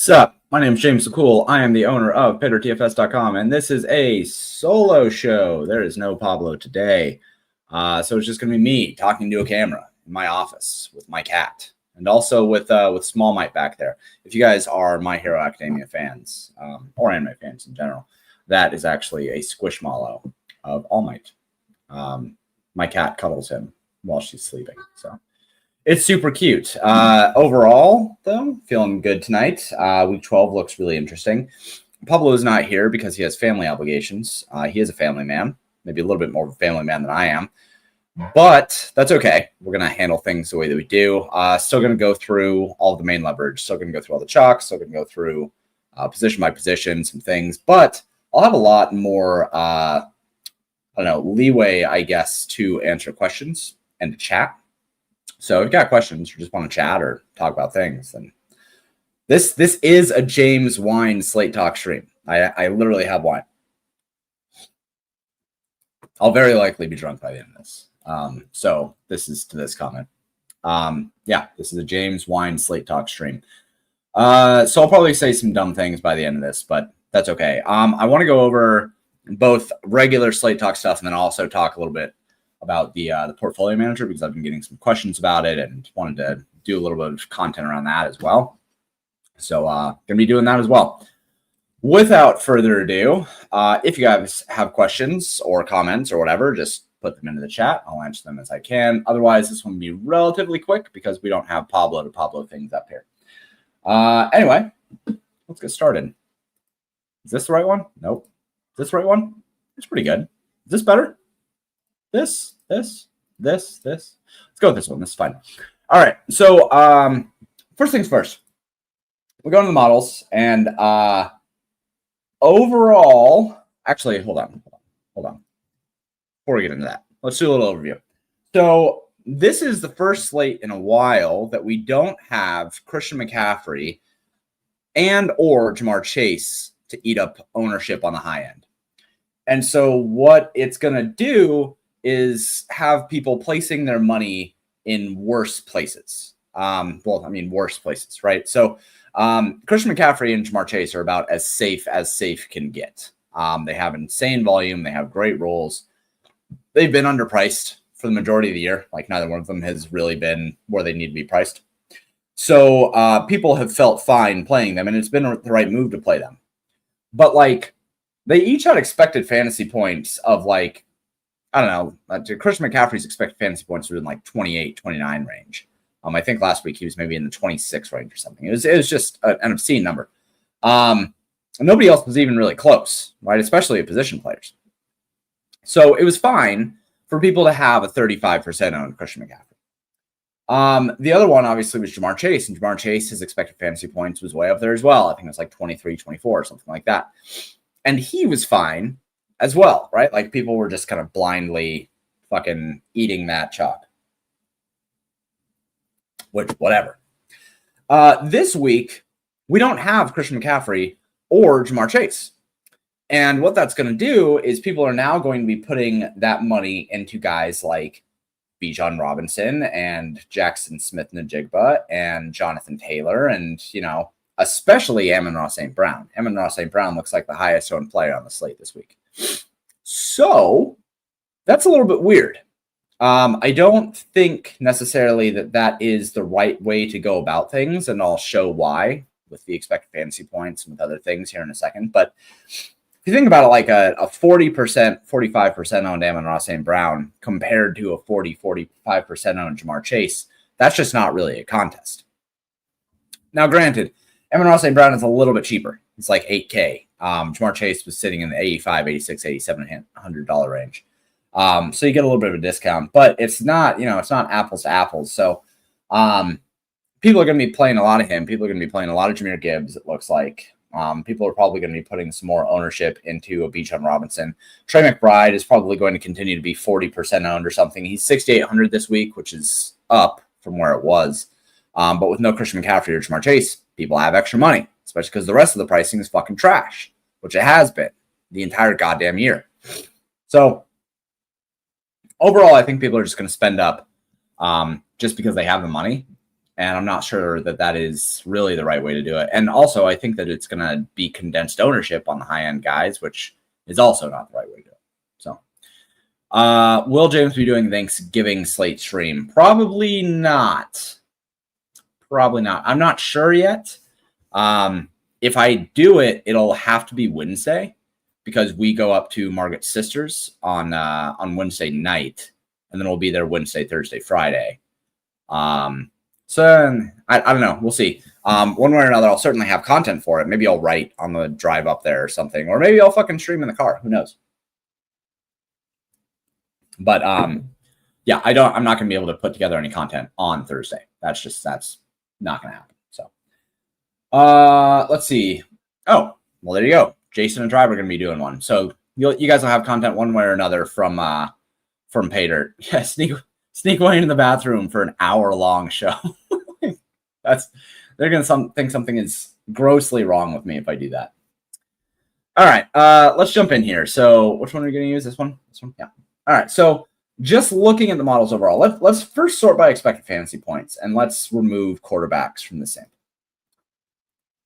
Sup, my name is James Cool. I am the owner of PaydirtDFS.com, and this is a solo show. There is no Pablo today. So it's just going to be me talking to a camera in my office with my cat, and also with Small Mite back there. If you guys are My Hero Academia fans, or anime fans in general, that is actually a squishmallow of All Might. My cat cuddles him while she's sleeping, so it's super cute. Overall, though, feeling good tonight. Week 12 looks really interesting. Pablo is not here because he has family obligations. He is a family man, maybe a little bit more of a family man than I am. But that's okay. We're going to handle things the way that we do. Still going to go through all of the main leverage. Still going to go through all the chalks. Still going to go through position by position, some things. But I'll have a lot more, leeway, I guess, to answer questions and to chat. So if you've got questions or just want to chat or talk about things, then this is a James Wine Slate Talk stream. I literally have wine. I'll very likely be drunk by the end of this. So this is to this comment. This is a James Wine Slate Talk stream. So I'll probably say some dumb things by the end of this, but that's okay. I want to go over both regular Slate Talk stuff and then also talk a little bit about the portfolio manager, because I've been getting some questions about it and wanted to do a little bit of content around that as well. So gonna be doing that as well. Without further ado, if you guys have questions or comments or whatever, just put them into the chat. I'll answer them as I can. Otherwise, this one will be relatively quick because we don't have Pablo to Pablo things up here. Anyway, let's get started. Is this the right one? Nope. Is this the right one? It's pretty good. Is this better? This. Let's go with this one. This is fine. All right. So first things first. We're going to the models, and overall, actually, hold on. Before we get into that, let's do a little overview. So this is the first slate in a while that we don't have Christian McCaffrey and or Jamar Chase to eat up ownership on the high end. And so what it's going to do is have people placing their money in worse places. Worse places, right? So Christian McCaffrey and Jamar Chase are about as safe can get. They have insane volume. They have great roles. They've been underpriced for the majority of the year. Like, neither one of them has really been where they need to be priced. So people have felt fine playing them, and it's been the right move to play them. But, like, they each had expected fantasy points of, like, I don't know. Christian McCaffrey's expected fantasy points were in like 28, 29 range. I think last week he was maybe in the 26 range or something. It was just an obscene number. Nobody else was even really close, right? Especially at position players. So it was fine for people to have a 35% on Christian McCaffrey. The other one obviously was Jamar Chase, and Jamar Chase, his expected fantasy points was way up there as well. I think it was like 23, 24 or something like that. And he was fine as well, right? Like, people were just kind of blindly fucking eating that chalk. Which, whatever. This week, we don't have Christian McCaffrey or Jamar Chase. And what that's going to do is people are now going to be putting that money into guys like Bijan Robinson and Jackson Smith-Njigba and Jonathan Taylor and, especially Amon-Ra St. Brown. Amon-Ra St. Brown looks like the highest owned player on the slate this week. So that's a little bit weird. I don't think necessarily that is the right way to go about things, and I'll show why with the expected fantasy points and with other things here in a second. But if you think about it, like a 40%, 45% owned Amon-Ra St. Brown compared to a 40, 45% owned Jamar Chase, that's just not really a contest. Now, granted, Amon-Ra St. Brown is a little bit cheaper. It's like $8K. Jamar Chase was sitting in the $85, $86, $87 range. So you get a little bit of a discount, but it's not, it's not apples to apples. So people are going to be playing a lot of him. People are going to be playing a lot of Jahmyr Gibbs, it looks like. People are probably going to be putting some more ownership into a Bijan Robinson. Trey McBride is probably going to continue to be 40% owned or something. He's 6,800 this week, which is up from where it was. But with no Christian McCaffrey or Jamar Chase, people have extra money, especially because the rest of the pricing is fucking trash, which it has been the entire goddamn year. So overall, I think people are just going to spend up just because they have the money. And I'm not sure that that is really the right way to do it. And also, I think that it's going to be condensed ownership on the high-end guys, which is also not the right way to do it. So, will James be doing Thanksgiving slate stream? Probably not. Probably not. I'm not sure yet. If I do it, it'll have to be Wednesday because we go up to Margaret's sisters on Wednesday night, and then we'll be there Wednesday, Thursday, Friday. So I don't know. We'll see. One way or another, I'll certainly have content for it. Maybe I'll write on the drive up there or something, or maybe I'll fucking stream in the car. Who knows? But yeah, I'm not going to be able to put together any content on Thursday. That's not going to happen. So, let's see. Oh, well, there you go. Jason and Drive are going to be doing one. So you guys will have content one way or another from Paydirt. Yeah, sneak away into the bathroom for an hour-long show. They're going to think something is grossly wrong with me if I do that. All right, let's jump in here. So which one are we going to use? This one? This one? Yeah. All right, so just looking at the models overall, let's first sort by expected fantasy points, and let's remove quarterbacks from the sample.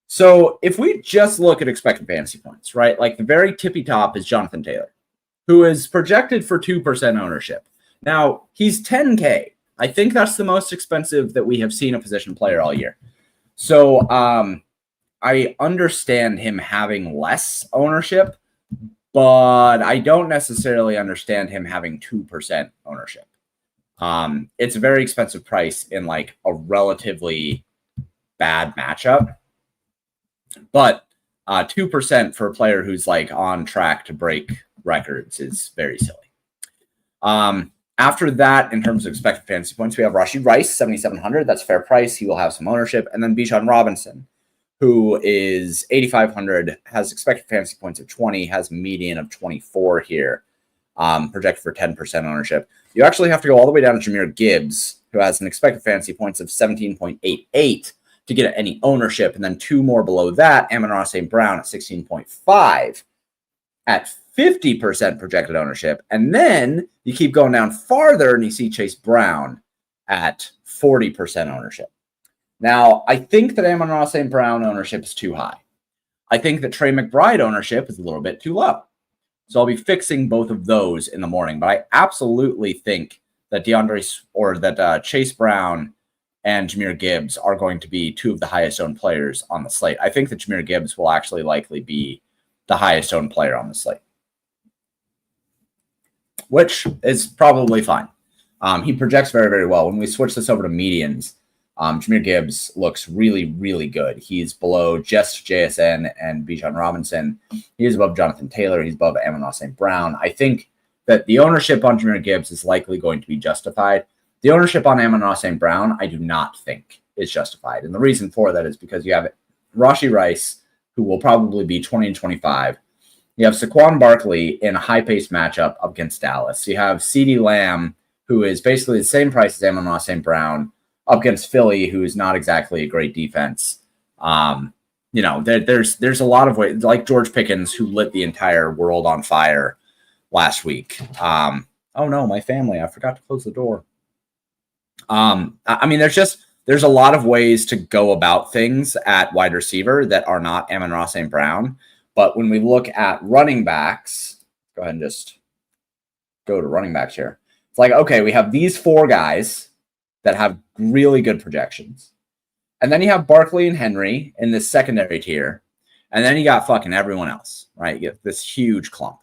So if we just look at expected fantasy points, right, like the very tippy top is Jonathan Taylor, who is projected for 2% ownership. Now, he's 10K. I think that's the most expensive that we have seen a position player all year. So I understand him having less ownership, but I don't necessarily understand him having 2% ownership. It's a very expensive price in like a relatively bad matchup. But 2% for a player who's like on track to break records is very silly. After that, in terms of expected fantasy points, we have Rashee Rice, 7,700. That's fair price. He will have some ownership. And then Bijan Robinson, who is 8,500, has expected fantasy points of 20, has a median of 24 here, projected for 10% ownership. You actually have to go all the way down to Jahmyr Gibbs, who has an expected fantasy points of 17.88 to get any ownership. And then two more below that, Amon-Ra St. Brown at 16.5 at 50% projected ownership. And then you keep going down farther and you see Chase Brown at 40% ownership. Now, I think that Amon-Ra St. Brown ownership is too high. I think that Trey McBride ownership is a little bit too low. So I'll be fixing both of those in the morning. But I absolutely think that Chase Brown and Jahmyr Gibbs are going to be two of the highest owned players on the slate. I think that Jahmyr Gibbs will actually likely be the highest owned player on the slate, which is probably fine. He projects very, very well. When we switch this over to medians, Jahmyr Gibbs looks really, really good. He's below just JSN and Bijan Robinson. He is above Jonathan Taylor. He's above Amon-Ra St. Brown. I think that the ownership on Jahmyr Gibbs is likely going to be justified. The ownership on Amon-Ra St. Brown, I do not think is justified. And the reason for that is because you have Rashee Rice, who will probably be 20 and 25. You have Saquon Barkley in a high-paced matchup up against Dallas. You have CeeDee Lamb, who is basically the same price as Amon-Ra St. Brown, up against Philly, who is not exactly a great defense. There's a lot of ways, like George Pickens, who lit the entire world on fire last week. Oh no, my family, I forgot to close the door. There's a lot of ways to go about things at wide receiver that are not Amon-Ra St. Brown. But when we look at running backs, go ahead and just go to running backs here. It's like, okay, we have these four guys that have really good projections. And then you have Barkley and Henry in this secondary tier. And then you got fucking everyone else, right? You get this huge clump.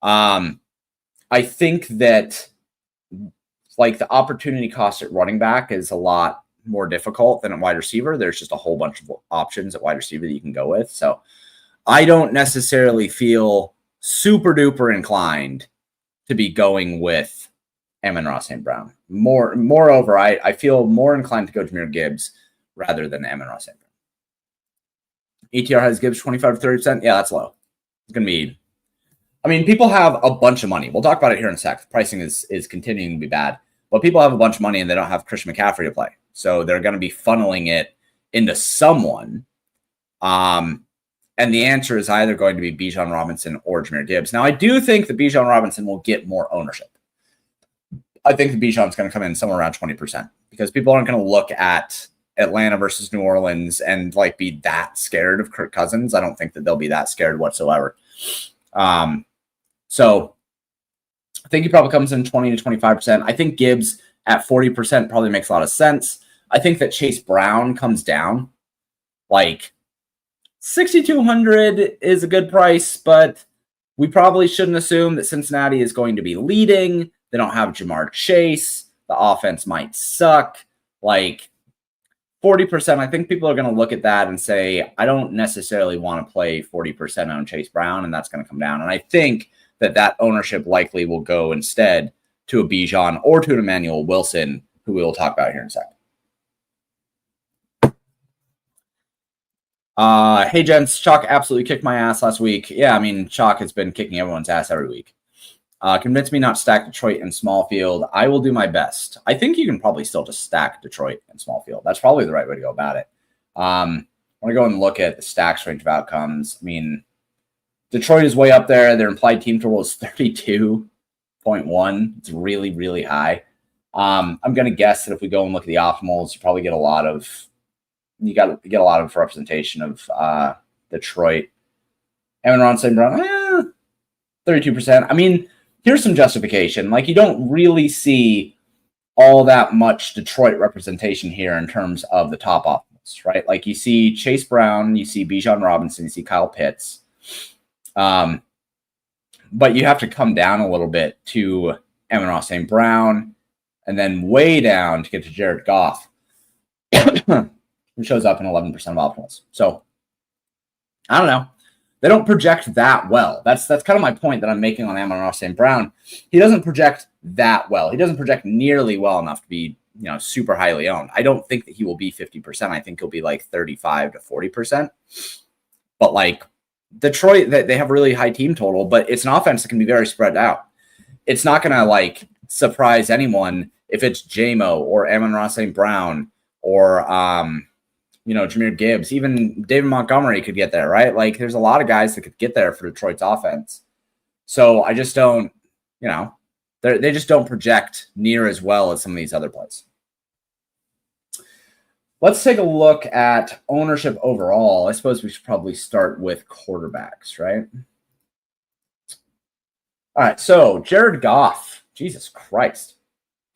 I think that like the opportunity cost at running back is a lot more difficult than at wide receiver. There's just a whole bunch of options at wide receiver that you can go with. So I don't necessarily feel super duper inclined to be going with Amon-Ra St. Brown. Moreover, I feel more inclined to go to Jahmyr Gibbs rather than Amon-Ra St. Brown. ETR has Gibbs 25 to 30%. Yeah, that's low. It's going to be, people have a bunch of money. We'll talk about it here in a sec. Pricing is continuing to be bad. But people have a bunch of money and they don't have Christian McCaffrey to play. So they're going to be funneling it into someone. And the answer is either going to be Bijan Robinson or Jahmyr Gibbs. Now, I do think that Bijan Robinson will get more ownership. I think the Bijan's going to come in somewhere around 20% because people aren't going to look at Atlanta versus New Orleans and like be that scared of Kirk Cousins. I don't think that they'll be that scared whatsoever. So I think he probably comes in 20 to 25%. I think Gibbs at 40% probably makes a lot of sense. I think that Chase Brown comes down. Like 6,200 is a good price, but we probably shouldn't assume that Cincinnati is going to be leading. They don't have Jamar Chase. The offense might suck. Like 40%, I think people are going to look at that and say, I don't necessarily want to play 40% on Chase Brown, and that's going to come down. And I think that ownership likely will go instead to a Bijan or to an Emmanuel Wilson, who we will talk about here in a second. Hey, gents, Chalk absolutely kicked my ass last week. Yeah, I mean, Chalk has been kicking everyone's ass every week. Convince me not to stack Detroit and small field. I will do my best. I think you can probably still just stack Detroit and small field. That's probably the right way to go about it. I want to go and look at the stacks range of outcomes. I mean, Detroit is way up there. Their implied team total is 32.1. It's really, really high. I'm going to guess that if we go and look at the optimals, you probably get a lot of representation of Detroit. Amon-Ra St. Brown, 32%. I mean, here's some justification. Like, you don't really see all that much Detroit representation here in terms of the top optimals, right? Like, you see Chase Brown, you see Bijan Robinson, you see Kyle Pitts. But you have to come down a little bit to Amon-Ra St. Brown and then way down to get to Jared Goff, who shows up in 11% of optimals. So, I don't know. They don't project that well. That's kind of my point that I'm making on Amon-Ra St. Brown. He doesn't project that well. He doesn't project nearly well enough to be, super highly owned. I don't think that he will be 50%. I think he'll be like 35 to 40%. But like Detroit, they have a really high team total, but it's an offense that can be very spread out. It's not going to like surprise anyone if it's JMO or Amon-Ra St. Brown or Jahmyr Gibbs, even David Montgomery could get there, right? Like, there's a lot of guys that could get there for Detroit's offense. So I just don't, they just don't project near as well as some of these other plays. Let's take a look at ownership overall. I suppose we should probably start with quarterbacks, right? All right, so Jared Goff. Jesus Christ.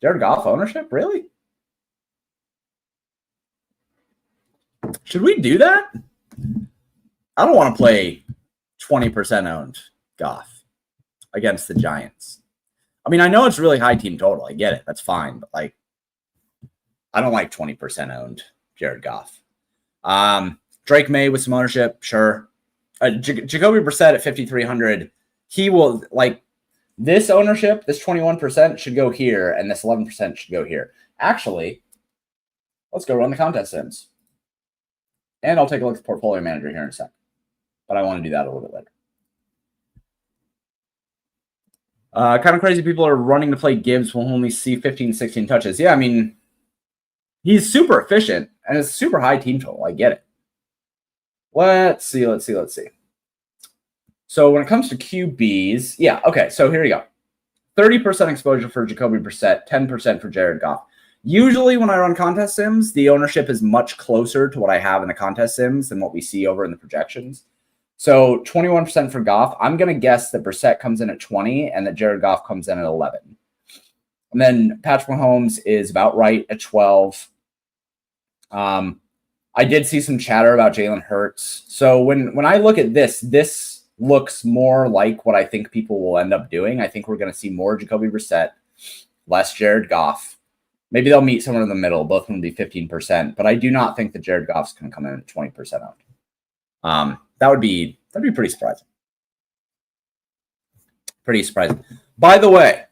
Jared Goff ownership? Really? Should we do that? I don't want to play 20% owned Goff against the Giants. I mean, I know it's really high team total. I get it. That's fine. But like, I don't like 20% owned Jared Goff. Drake May with some ownership. Sure. Jacoby Brissett at 5,300. He will like this ownership. This 21% should go here. And this 11% should go here. Actually, let's go run the contest sims. And I'll take a look at the portfolio manager here in a sec. But I want to do that a little bit later. Kind of crazy people are running to play Gibbs will only see 15, 16 touches. Yeah, I mean, he's super efficient and it's super high team total. I get it. Let's see. So when it comes to QBs, yeah, okay, so here you go. 30% exposure for Jacoby Brissett, 10% for Jared Goff. Usually when I run contest sims, the ownership is much closer to what I have in the contest sims than what we see over in the projections. So 21% for Goff. I'm going to guess that Brissett comes in at 20 and that Jared Goff comes in at 11. And then Patrick Mahomes is about right at 12. I did see some chatter about Jalen Hurts. So when I look at this looks more like what I think people will end up doing. I think we're going to see more Jacoby Brissett, less Jared Goff. Maybe they'll meet somewhere in the middle. Both of them will be 15%, but I do not think that Jared Goff's going to come in at 20% owned. That would be pretty surprising. Pretty surprising. By the way,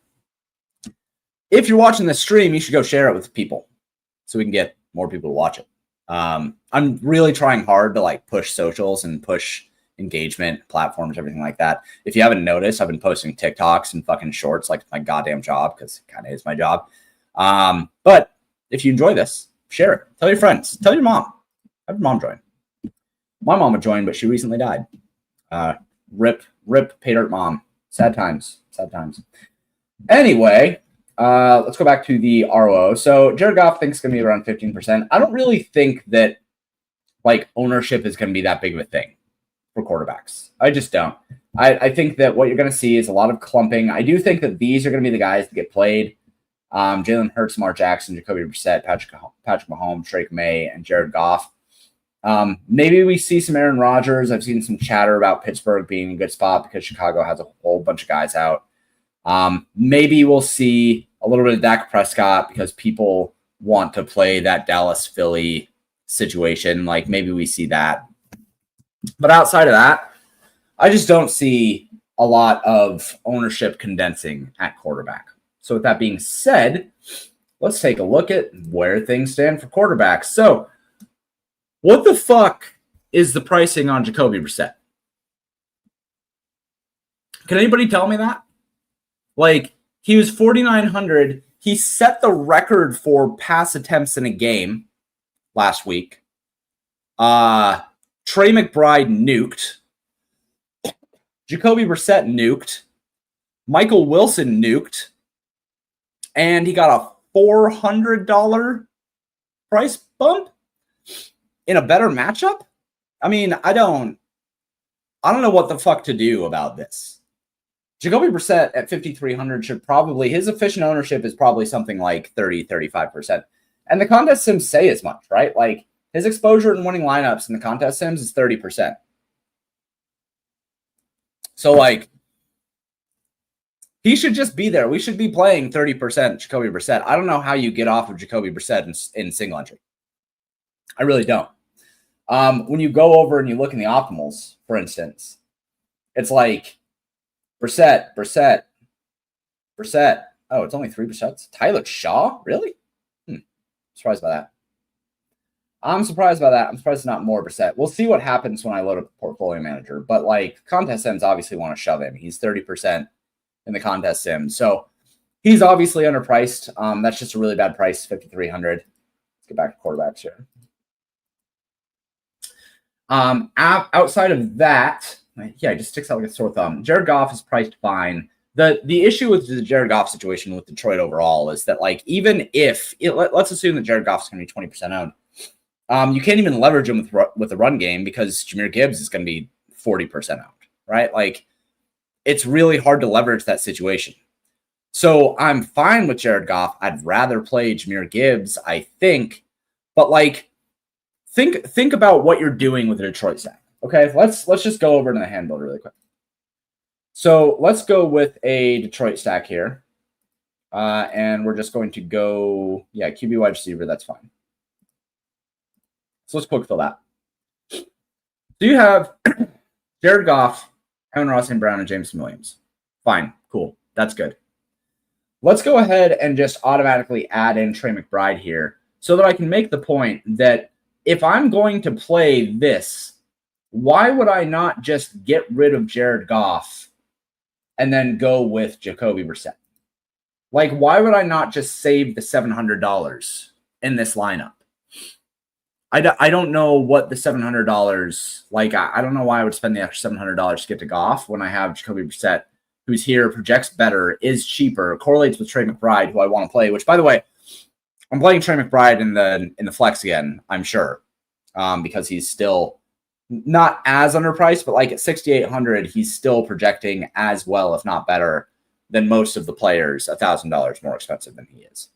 if you're watching this stream, you should go share it with people so we can get more people to watch it. I'm really trying hard to like push socials and push engagement platforms, everything like that. If you haven't noticed, I've been posting TikToks and fucking shorts like my goddamn job because it kind of is my job. But if you enjoy this, share it. Tell your friends. Tell your mom. Have your mom join. My mom would join, but she recently died. Rip Paydirt mom. Sad times. Anyway, Let's go back to the ROO. So Jared Goff thinks it's going to be around 15%. I don't really think that like ownership is going to be that big of a thing for quarterbacks. I just don't. I think that what you're going to see is a lot of clumping. I do think that these are going to be the guys that get played. Jalen Hurts, Lamar Jackson, Jacoby Brissett, Patrick Mahomes, Drake May, and Jared Goff. Maybe we see some Aaron Rodgers. I've seen some chatter about Pittsburgh being a good spot because Chicago has a whole bunch of guys out. Maybe we'll see a little bit of Dak Prescott because people want to play that Dallas-Philly situation. Like maybe we see that. But outside of that, I just don't see a lot of ownership condensing at quarterback. So with that being said, let's take a look at where things stand for quarterbacks. So what the fuck is the pricing on Jacoby Brissett? Can anybody tell me that? Like, he was 4,900. He set the record for pass attempts in a game last week. Trey McBride nuked. Jacoby Brissett nuked. Michael Wilson nuked. And he got a $400 price bump in a better matchup. I mean, I don't know what the fuck to do about this. Jacoby Brissett at 5,300 should probably, his efficient ownership is probably something like 30-35%. And the contest sims say as much, right? Like his exposure in winning lineups in the contest sims is 30%. So like, he should just be there. We should be playing 30% Jacoby Brissett. I don't know how you get off of Jacoby Brissett in single entry. I really don't. When you go over and you look in the optimals, for instance, it's like Brissett. Oh, it's only 3%. Tyler Shaw? Really? Surprised by that. I'm surprised by that. I'm surprised it's not more Brissett. We'll see what happens when I load up Portfolio Manager. But like contest sims obviously want to shove him. He's 30% in the contest sim. So he's obviously underpriced. That's just a really bad price, 5,300. Let's get back to quarterbacks here. Outside of that, yeah, it just sticks out like a sore thumb. Jared Goff is priced fine. The issue with the Jared Goff situation with Detroit overall is that like even if let's assume that Jared Goff is going to be 20% owned. You can't even leverage him with the run game because Jahmyr Gibbs is going to be 40% owned, right? Like it's really hard to leverage that situation. So I'm fine with Jared Goff. I'd rather play Jahmyr Gibbs, I think. But like think about what you're doing with the Detroit stack. Okay, let's just go over to the hand builder really quick. So let's go with a Detroit stack here. And we're just going to go, QB wide receiver, that's fine. So let's quick fill that. So you have Jared Goff, Amon-Ra St. Brown, and Jameson Williams. Fine, cool, that's good. Let's go ahead and just automatically add in Trey McBride here so that I can make the point that if I'm going to play this, why would I not just get rid of Jared Goff and then go with Jacoby Brissett? Like, why would I not just save the $700 in this lineup? I don't know what the $700, like, I don't know why I would spend the extra $700 to get to Goff when I have Jacoby Brissett, who's here, projects better, is cheaper, correlates with Trey McBride, who I want to play, which, by the way, I'm playing Trey McBride in the flex again, I'm sure, because he's still not as underpriced, but like at 6,800, he's still projecting as well, if not better, than most of the players, $1,000 more expensive than he is.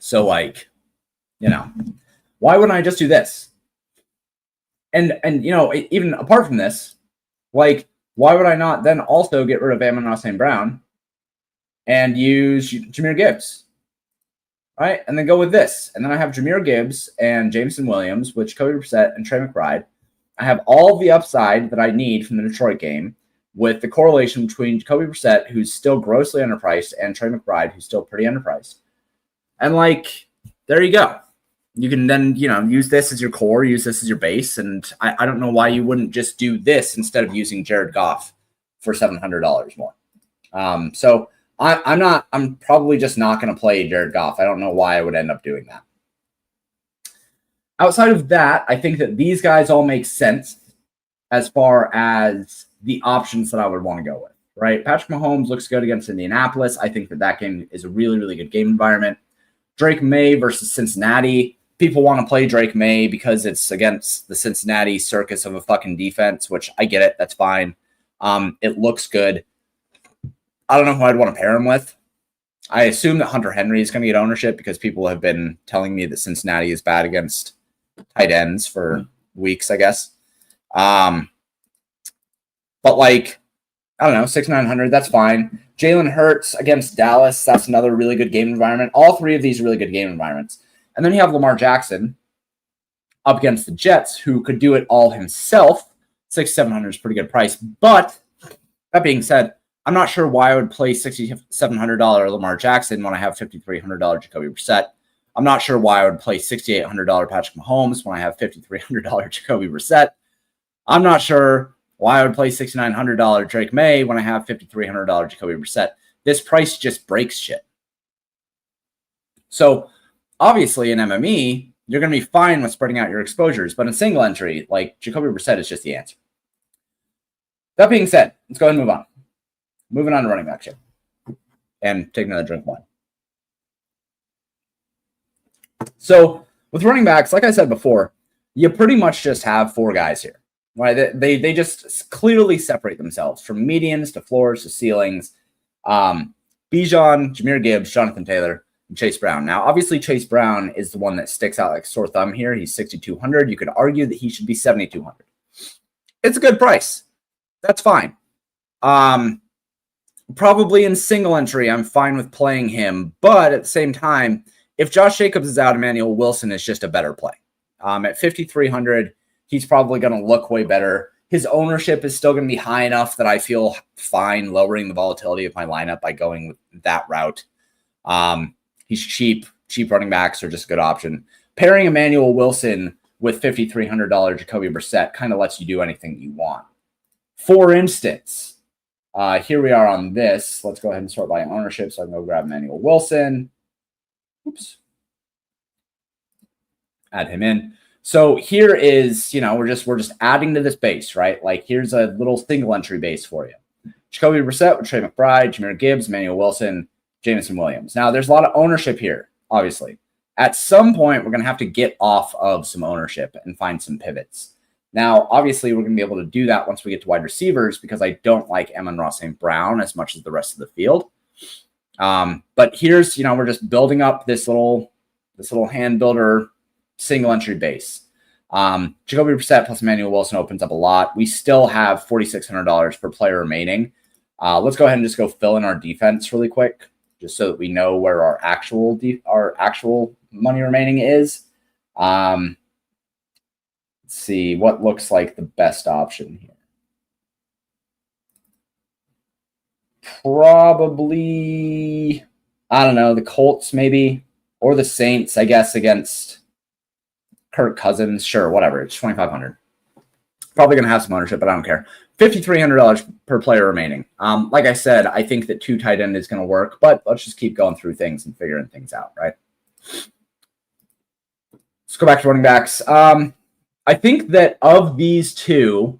So like, why wouldn't I just do this? And even apart from this, like, why would I not then also get rid of Amon-Ra St. Brown and use Jahmyr Gibbs? Right? And then go with this. And then I have Jahmyr Gibbs and Jameson Williams with Jacoby Brissett and Trey McBride. I have all the upside that I need from the Detroit game with the correlation between Jacoby Brissett, who's still grossly underpriced, and Trey McBride, who's still pretty underpriced. And like, there you go. You can then, use this as your core, use this as your base. And I don't know why you wouldn't just do this instead of using Jared Goff for $700 more. So I'm probably just not going to play Jared Goff. I don't know why I would end up doing that. Outside of that, I think that these guys all make sense as far as the options that I would want to go with, right? Patrick Mahomes looks good against Indianapolis. I think that game is a really, really good game environment. Drake May versus Cincinnati. People want to play Drake May because it's against the Cincinnati circus of a fucking defense, which I get it. That's fine. It looks good. I don't know who I'd want to pair him with. I assume that Hunter Henry is going to get ownership because people have been telling me that Cincinnati is bad against tight ends for weeks, I guess. But like, I don't know, 6,900, that's fine. Jalen Hurts against Dallas, that's another really good game environment. All three of these really good game environments. And then you have Lamar Jackson up against the Jets, who could do it all himself. 6,700 is a pretty good price. But that being said, I'm not sure why I would play $6,700 Lamar Jackson when I have $5,300 Jacoby Brissett. I'm not sure why I would play $6,800 Patrick Mahomes when I have $5,300 Jacoby Brissett. I'm not sure why I would play $6,900 Drake May when I have $5,300 Jacoby Brissett. This price just breaks shit. So obviously in MME, you're going to be fine with spreading out your exposures, but in single entry, like Jacoby Brissett is just the answer. That being said, let's go ahead and move on. Moving on to running back here. And take another drink of wine. So with running backs, like I said before, you pretty much just have four guys here. Right? They just clearly separate themselves from medians to floors to ceilings. Bijan, Jahmyr Gibbs, Jonathan Taylor, and Chase Brown. Now, obviously, Chase Brown is the one that sticks out like a sore thumb here. He's 6,200. You could argue that he should be 7,200. It's a good price. That's fine. Probably in single entry, I'm fine with playing him. But at the same time, if Josh Jacobs is out, Emmanuel Wilson is just a better play. At 5,300, he's probably going to look way better. His ownership is still going to be high enough that I feel fine lowering the volatility of my lineup by going with that route. He's cheap. Cheap running backs are just a good option. Pairing Emmanuel Wilson with $5,300 Jacoby Brissett kind of lets you do anything you want. For instance, here we are on this. Let's go ahead and sort by ownership so I can go grab Emmanuel Wilson. Oops. Add him in. So here is, we're just adding to this base, right? Like here's a little single entry base for you. Jacoby Brissett with Trey McBride, Jahmyr Gibbs, Emmanuel Wilson, Jameson Williams. Now there's a lot of ownership here, obviously. At some point, we're going to have to get off of some ownership and find some pivots. Now, obviously, we're going to be able to do that once we get to wide receivers because I don't like Amon-Ra St. Brown as much as the rest of the field. But here's, we're just building up this little hand builder single entry base. Jacoby Brissett plus Emmanuel Wilson opens up a lot. We still have $4,600 per player remaining. Let's go ahead and just go fill in our defense really quick, just so that we know where our actual money remaining is. Let's see what looks like the best option here. Probably, I don't know, the Colts maybe, or the Saints, I guess, against Kirk Cousins. Sure, whatever. It's $2,500. Probably going to have some ownership, but I don't care. $5,300 per player remaining. Like I said, I think that 2 tight end is going to work, but let's just keep going through things and figuring things out, right? Let's go back to running backs. I think that of these two,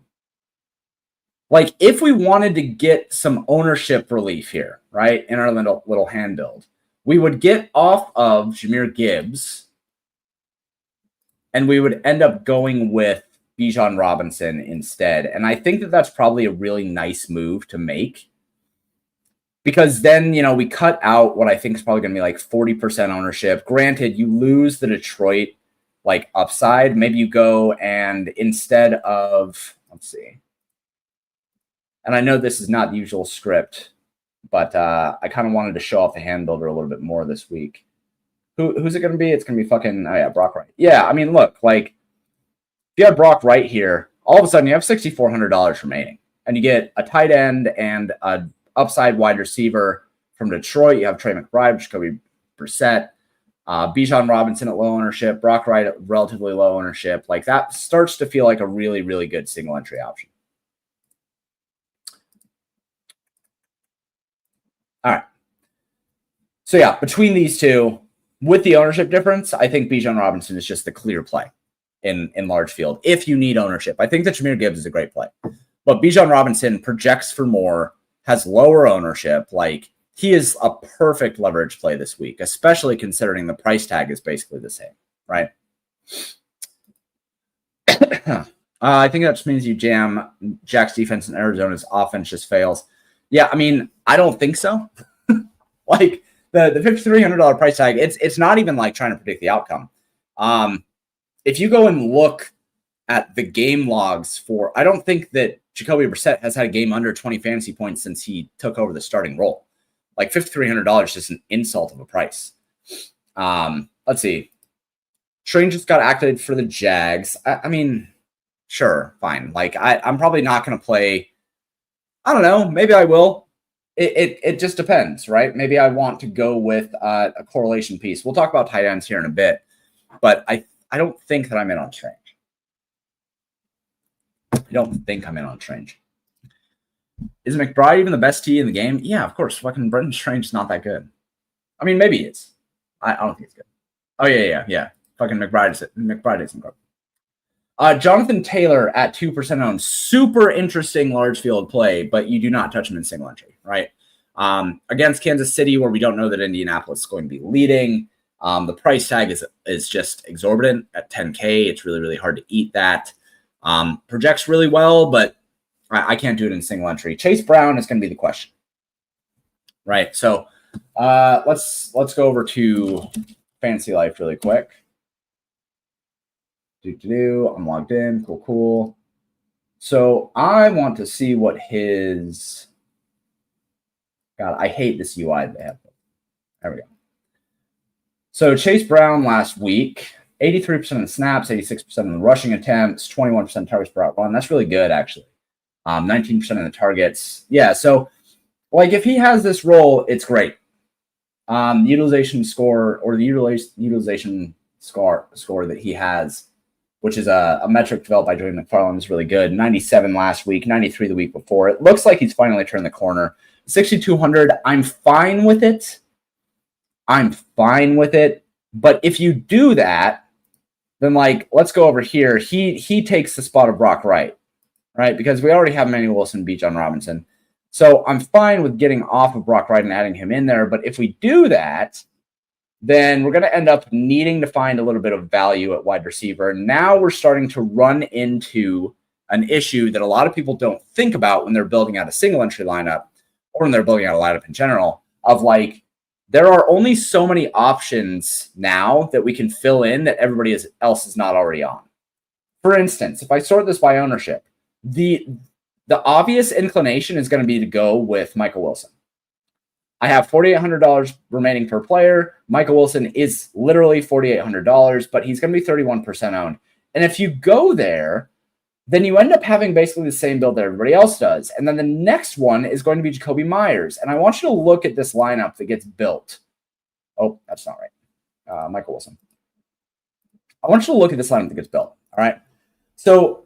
like if we wanted to get some ownership relief here, right, in our little hand build, we would get off of Jahmyr Gibbs and we would end up going with Bijan Robinson instead. And I think that that's probably a really nice move to make because then, we cut out what I think is probably going to be like 40% ownership. Granted, you lose the Detroit upside. Maybe you go and instead of, let's see. And I know this is not the usual script, but I kind of wanted to show off the hand builder a little bit more this week. Who's it going to be? It's going to be fucking, Brock Wright. Yeah, I mean, look, if you have Brock Wright here, all of a sudden you have $6,400 remaining. And you get a tight end and an upside wide receiver from Detroit. You have Trey McBride, Jacoby Brissett, Bijan Robinson at low ownership, Brock Wright at relatively low ownership. That starts to feel like a really, really good single entry option. All right. So yeah, between these two, with the ownership difference, I think Bijan Robinson is just the clear play in large field if you need ownership. I think that Jahmyr Gibbs is a great play. But Bijan Robinson projects for more. has lower ownership. Like, he is a perfect leverage play this week, especially considering the price tag is basically the same, right? I think that just means you jam Jack's defense and Arizona's offense just fails. Yeah, I mean, I don't think so. Like, the $5,300 price tag, it's not even like trying to predict the outcome. If you go and look at the game logs for, I don't think that Jacoby Brissett has had a game under 20 fantasy points since he took over the starting role. Like, $5,300 is just an insult of a price. Let's see. Strange just got activated for the Jags. I mean, sure, fine. Like, I'm probably not going to play. I don't know. Maybe I will. It just depends, right? Maybe I want to go with a correlation piece. We'll talk about tight ends here in a bit, but I don't think that I'm in on Strange. I don't think I'm in on Strange. Is McBride even the best T in the game? Yeah, of course. Fucking Brendan Strange is not that good. I mean, maybe he is. I don't think it's good. Oh, yeah. Fucking McBride is incredible. Jonathan Taylor at 2% owned. Super interesting large field play, but you do not touch him in single entry, right? Against Kansas City, where we don't know that Indianapolis is going to be leading. The price tag is just exorbitant at 10K. It's really, really hard to eat that. Projects really well, but I can't do it in single entry. Chase Brown is going to be the question, right? So let's go over to Fantasy Life really quick. I'm logged in. Cool. So I want to see what his. God, I hate this UI they have. There we go. So Chase Brown last week, 83% of the snaps, 86% of the rushing attempts, 21% targets per out run. That's really good, actually. 19% of the targets. Yeah, so like if he has this role, it's great. The utilization score or the utilization score that he has, which is a metric developed by Jordan McFarland, is really good. 97 last week, 93 the week before. It looks like he's finally turned the corner. 6,200, I'm fine with it. But if you do that, then like, let's go over here. He takes the spot of Brock Wright, right? Because we already have Emmanuel Wilson, Bijan Robinson. So I'm fine with getting off of Brock Wright and adding him in there. But if we do that, then we're going to end up needing to find a little bit of value at wide receiver. Now we're starting to run into an issue that a lot of people don't think about when they're building out a single entry lineup or when they're building out a lineup in general, of like, there are only so many options now that we can fill in that everybody else is not already on. For instance, if I sort this by ownership, the obvious inclination is going to be to go with Michael Wilson. I have $4,800 remaining per player. Michael Wilson is literally $4,800, but he's going to be 31% owned. And if you go there, then you end up having basically the same build that everybody else does. And then the next one is going to be Jacoby Myers. And I want you to look at this lineup that gets built. Oh, that's not right. Michael Wilson. I want you to look at this lineup that gets built. All right. So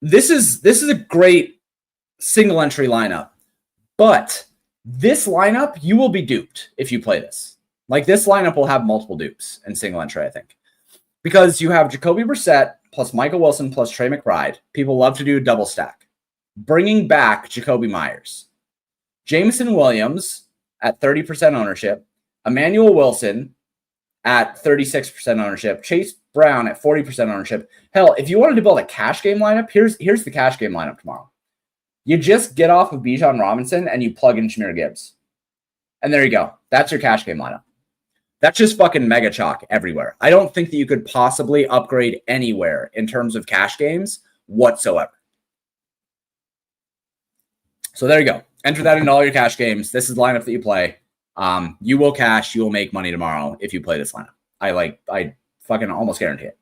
this is a great single entry lineup, but this lineup, you will be duped if you play this. Like, this lineup will have multiple dupes in single entry, I think. Because you have Jacoby Brissett plus Michael Wilson plus Trey McBride. People love to do a double stack. Bringing back Jacoby Myers. Jameson Williams at 30% ownership. Emmanuel Wilson at 36% ownership. Chase Brown at 40% ownership. Hell, if you wanted to build a cash game lineup, here's the cash game lineup tomorrow. You just get off of Bijan Robinson and you plug in Jahmyr Gibbs. And there you go. That's your cash game lineup. That's just fucking mega chalk everywhere. I don't think that you could possibly upgrade anywhere in terms of cash games whatsoever. So there you go. Enter that into all your cash games. This is the lineup that you play. You will cash. You will make money tomorrow if you play this lineup. I fucking almost guarantee it.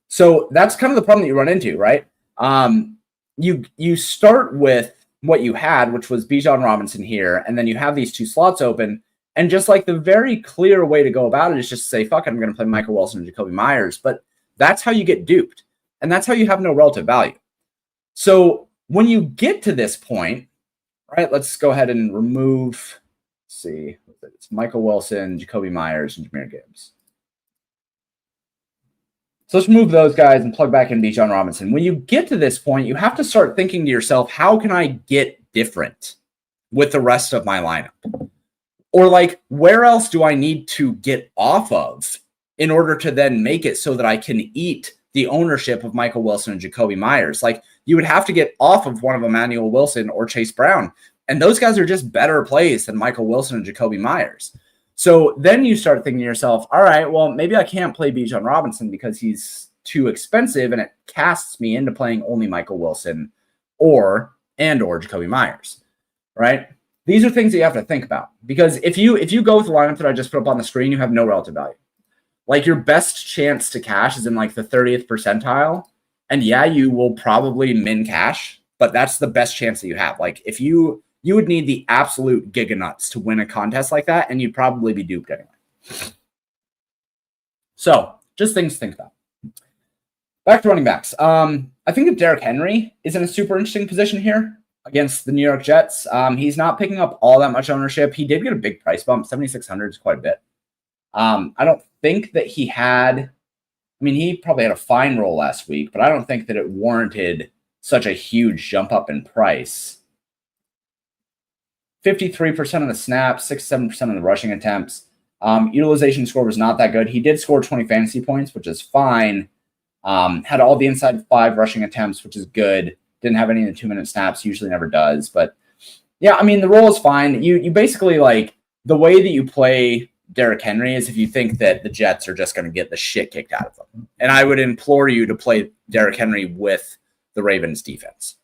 So that's kind of the problem that you run into, right? You start with what you had, which was Bijan Robinson here, and then you have these two slots open. And just like the very clear way to go about it is just to say, fuck it, I'm going to play Michael Wilson and Jacoby Myers. But that's how you get duped. And that's how you have no relative value. So when you get to this point, right, let's go ahead and remove, let's see, it's Michael Wilson, Jacoby Myers, and Jahmyr Gibbs. So let's remove those guys and plug back in Bijan Robinson. When you get to this point, you have to start thinking to yourself, how can I get different? with the rest of my lineup? Or like, where else do I need to get off of in order to then make it so that I can eat the ownership of Michael Wilson and Jacoby Myers? Like, you would have to get off of one of Emmanuel Wilson or Chase Brown. And those guys are just better plays than Michael Wilson and Jacoby Myers. So then you start thinking to yourself, all right, well, maybe I can't play Bijan Robinson because he's too expensive and it casts me into playing only Michael Wilson or Jacoby Myers, right? These are things that you have to think about, because if you go with the lineup that I just put up on the screen, you have no relative value. Like, your best chance to cash is in like the 30th percentile. And yeah, you will probably min cash, but that's the best chance that you have. Like, if you would need the absolute giga nuts to win a contest like that, and you'd probably be duped anyway. So just things to think about. Back to running backs. I think that Derrick Henry is in a super interesting position here against the New York Jets. He's not picking up all that much ownership. He did get a big price bump. 7,600 is quite a bit. I don't think that he probably had a fine roll last week, but I don't think that it warranted such a huge jump up in price. 53% of the snaps, 67% of the rushing attempts. Utilization score was not that good. He did score 20 fantasy points, which is fine. Had all the inside 5 rushing attempts, which is good. Didn't have any of the 2-minute snaps, usually never does. But yeah, I mean, the role is fine. You basically, like, the way that you play Derrick Henry is if you think that the Jets are just going to get the shit kicked out of them. And I would implore you to play Derrick Henry with the Ravens defense.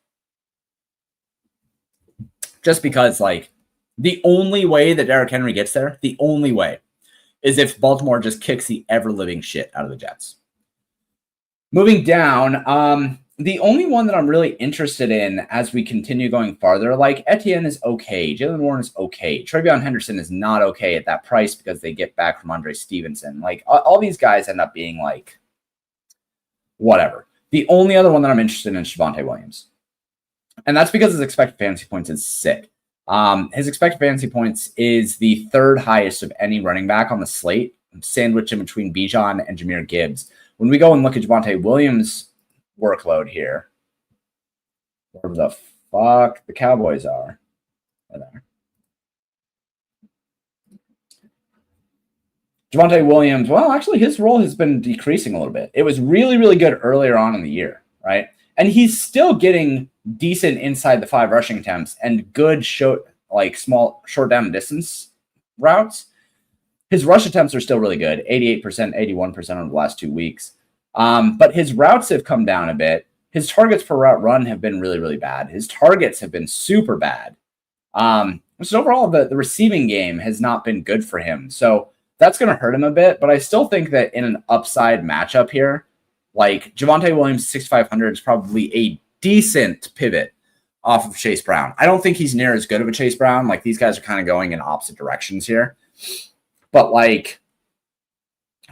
Just because, like, the only way that Derrick Henry gets there, the only way, is if Baltimore just kicks the ever-living shit out of the Jets. Moving down, the only one that I'm really interested in as we continue going farther, like, Etienne is okay. Jalen Warren is okay. Travion Henderson is not okay at that price because they get back from Andre Stevenson. Like, all these guys end up being, like, whatever. The only other one that I'm interested in is Javonte Williams. And that's because his expected fantasy points is sick. His expected fantasy points is the 3rd highest of any running back on the slate, sandwiched in between Bijan and Jahmyr Gibbs. When we go and look at Javonte Williams' workload here, where the fuck the Cowboys are. There. Javonte Williams, well, actually, his role has been decreasing a little bit. It was really, really good earlier on in the year, right? And he's still getting decent inside the 5 rushing attempts and good small short down distance routes. His rush attempts are still really good, 88%, 81% over the last 2 weeks. But his routes have come down a bit. His targets per route run have been really, really bad. His targets have been super bad. So overall, the receiving game has not been good for him. So that's going to hurt him a bit. But I still think that in an upside matchup here, like, Javonte Williams 6,500 is probably a decent pivot off of Chase Brown. I don't think he's near as good of a Chase Brown. Like, these guys are kind of going in opposite directions here. But, like,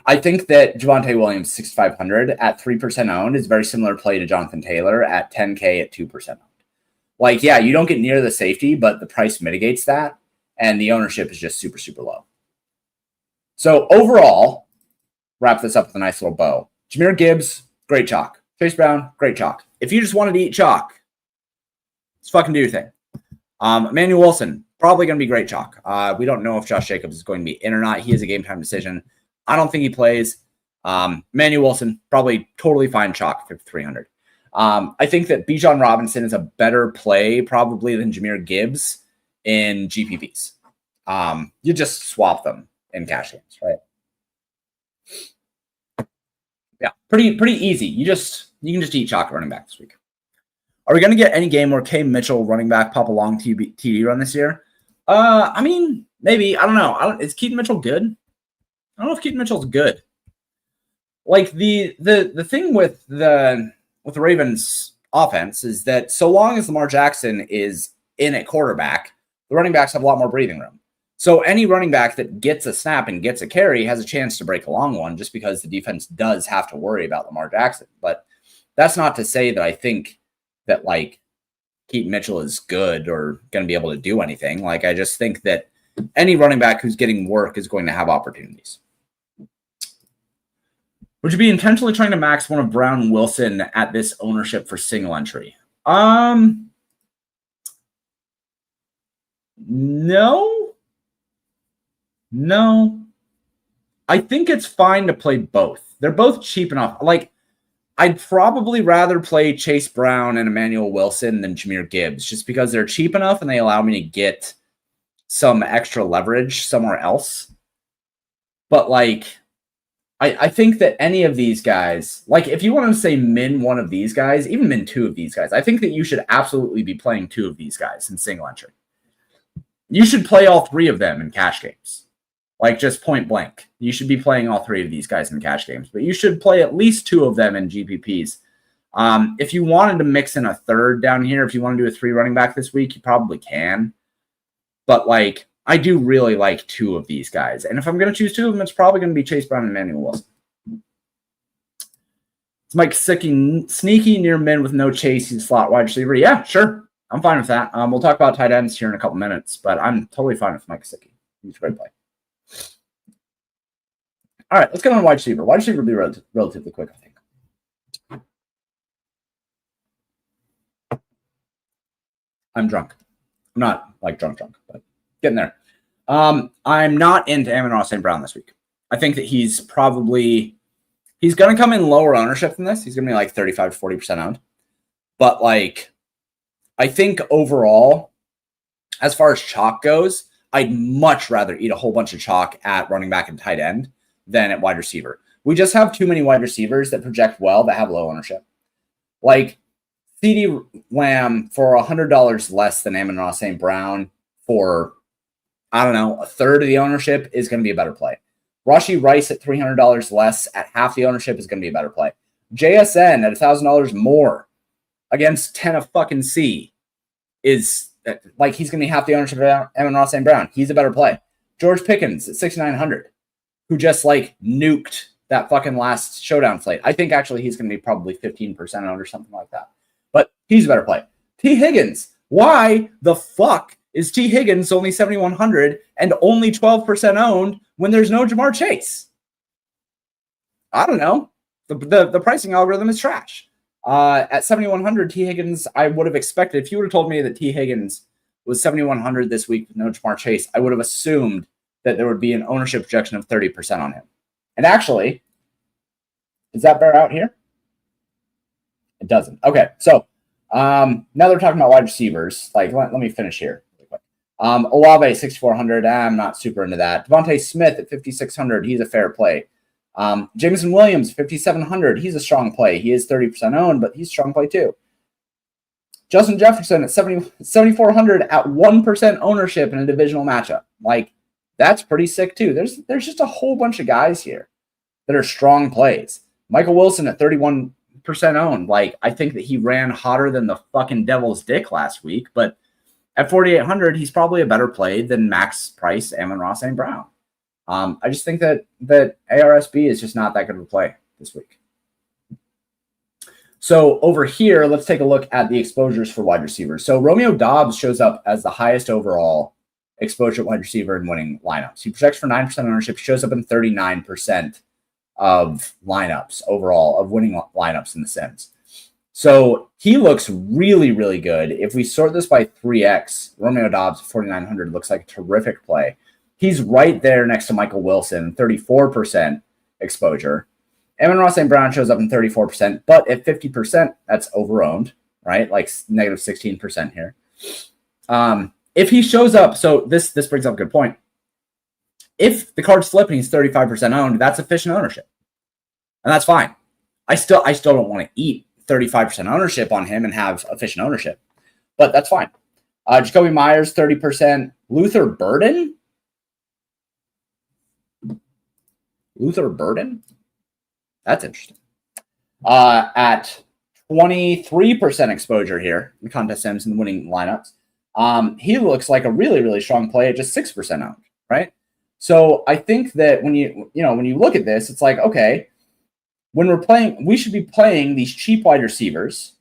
I think that Javonte Williams 6,500 at 3% owned is very similar play to Jonathan Taylor at 10K at 2% owned. Like, yeah, you don't get near the safety, but the price mitigates that, and the ownership is just super, super low. So overall, wrap this up with a nice little bow. Jahmyr Gibbs, great chalk. Chase Brown, great chalk. If you just wanted to eat chalk, let's fucking do your thing. Emmanuel Wilson, probably going to be great chalk. We don't know if Josh Jacobs is going to be in or not. He is a game time decision. I don't think he plays. Emmanuel Wilson, probably totally fine chalk for 300. I think that Bijan Robinson is a better play probably than Jahmyr Gibbs in GPPs. You just swap them in cash games, right? Yeah, pretty easy. You can just eat chalk running back this week. Are we going to get any game where K Mitchell running back pop a long TD run this year? I mean, maybe. I don't know. Is Keaton Mitchell good? I don't know if Keaton Mitchell's good. Like, the thing with the Ravens offense is that so long as Lamar Jackson is in at quarterback, the running backs have a lot more breathing room. So any running back that gets a snap and gets a carry has a chance to break a long one, just because the defense does have to worry about Lamar Jackson. But that's not to say that I think that, like, Keaton Mitchell is good or going to be able to do anything. Like, I just think that any running back who's getting work is going to have opportunities. Would you be intentionally trying to max one of Brown and Wilson at this ownership for single entry? No. I think it's fine to play both. They're both cheap enough. Like, I'd probably rather play Chase Brown and Emmanuel Wilson than Jahmyr Gibbs, just because they're cheap enough and they allow me to get some extra leverage somewhere else. But, like, I think that any of these guys, like, if you want to say min one of these guys, even min two of these guys, I think that you should absolutely be playing two of these guys in single entry. You should play all three of them in cash games. Like, just point blank. You should be playing all three of these guys in cash games, but you should play at least two of them in GPPs. If you wanted to mix in a third down here, if you want to do a 3 running back this week, you probably can. But, like, I do really like two of these guys. And if I'm going to choose two of them, it's probably going to be Chase Brown and Emmanuel Wilson. It's Mike sneaky near min with no chase. He's slot wide receiver. Yeah, sure. I'm fine with that. We'll talk about tight ends here in a couple minutes, but I'm totally fine with Mike Gesicki. He's a great play. All right, let's get on wide receiver. Wide receiver will be relatively quick, I think. I'm drunk. I'm not like drunk, but getting there. I'm not into Amon-Ra St. Brown this week. I think that he's going to come in lower ownership than this. He's going to be like 35 to 40% owned. But, like, I think overall, as far as chalk goes, I'd much rather eat a whole bunch of chalk at running back and tight end than at wide receiver. We just have too many wide receivers that project well that have low ownership. Like, CeeDee Lamb for $100 less than Amon-Ra St. Brown for, I don't know, a third of the ownership is going to be a better play. Rashee Rice at $300 less at half the ownership is going to be a better play. JSN at $1,000 more against 10 of fucking C is like, he's going to be half the ownership of Amon-Ra St. Brown. He's a better play. George Pickens at $6,900, who just like nuked that fucking last showdown slate. I think actually he's going to be probably 15% owned or something like that. But he's a better play. T. Higgins. Why the fuck is T. Higgins only 7,100 and only 12% owned when there's no Jamar Chase? I don't know. The pricing algorithm is trash. At 7,100, T. Higgins, I would have expected, if you would have told me that T. Higgins was 7,100 this week with no Jamar Chase, I would have assumed that there would be an ownership projection of 30% on him. And actually, does that bear out here? It doesn't. Okay, so now they're talking about wide receivers. Like, let me finish here really quick. Olave, 6,400. I'm not super into that. Devontae Smith at 5,600. He's a fair play. Jameson Williams, 5,700. He's a strong play. He is 30% owned, but he's a strong play too. Justin Jefferson at 7,400 at 1% ownership in a divisional matchup. Like, that's pretty sick too. There's just a whole bunch of guys here that are strong plays. Michael Wilson at 31% owned. Like, I think that he ran hotter than the fucking devil's dick last week, but at 4,800, he's probably a better play than max price Amon-Ra St. Brown. I just think that ARSB is just not that good of a play this week. So over here, let's take a look at the exposures for wide receivers. So Romeo Doubs shows up as the highest overall exposure at wide receiver in winning lineups. He projects for 9% ownership. He shows up in 39% of lineups overall, of winning lineups in the Sims. So he looks really, really good. If we sort this by 3x, Romeo Doubs, 4,900, looks like a terrific play. He's right there next to Michael Wilson, 34% exposure. Amon-Ra St. Brown shows up in 34%, but at 50%, that's overowned, right? Like negative 16% here. If he shows up, so this brings up a good point. If the cards flip and he's 35% owned, that's efficient ownership. And that's fine. I still don't want to eat 35% ownership on him and have efficient ownership, but that's fine. Jacoby Myers, 30%. Luther Burden? That's interesting. At 23% exposure here in contest sims and winning lineups. He looks like a really, really strong play at just 6% owned, right? So I think that when you look at this, it's like, okay, when we're playing, we should be playing these cheap wide receivers.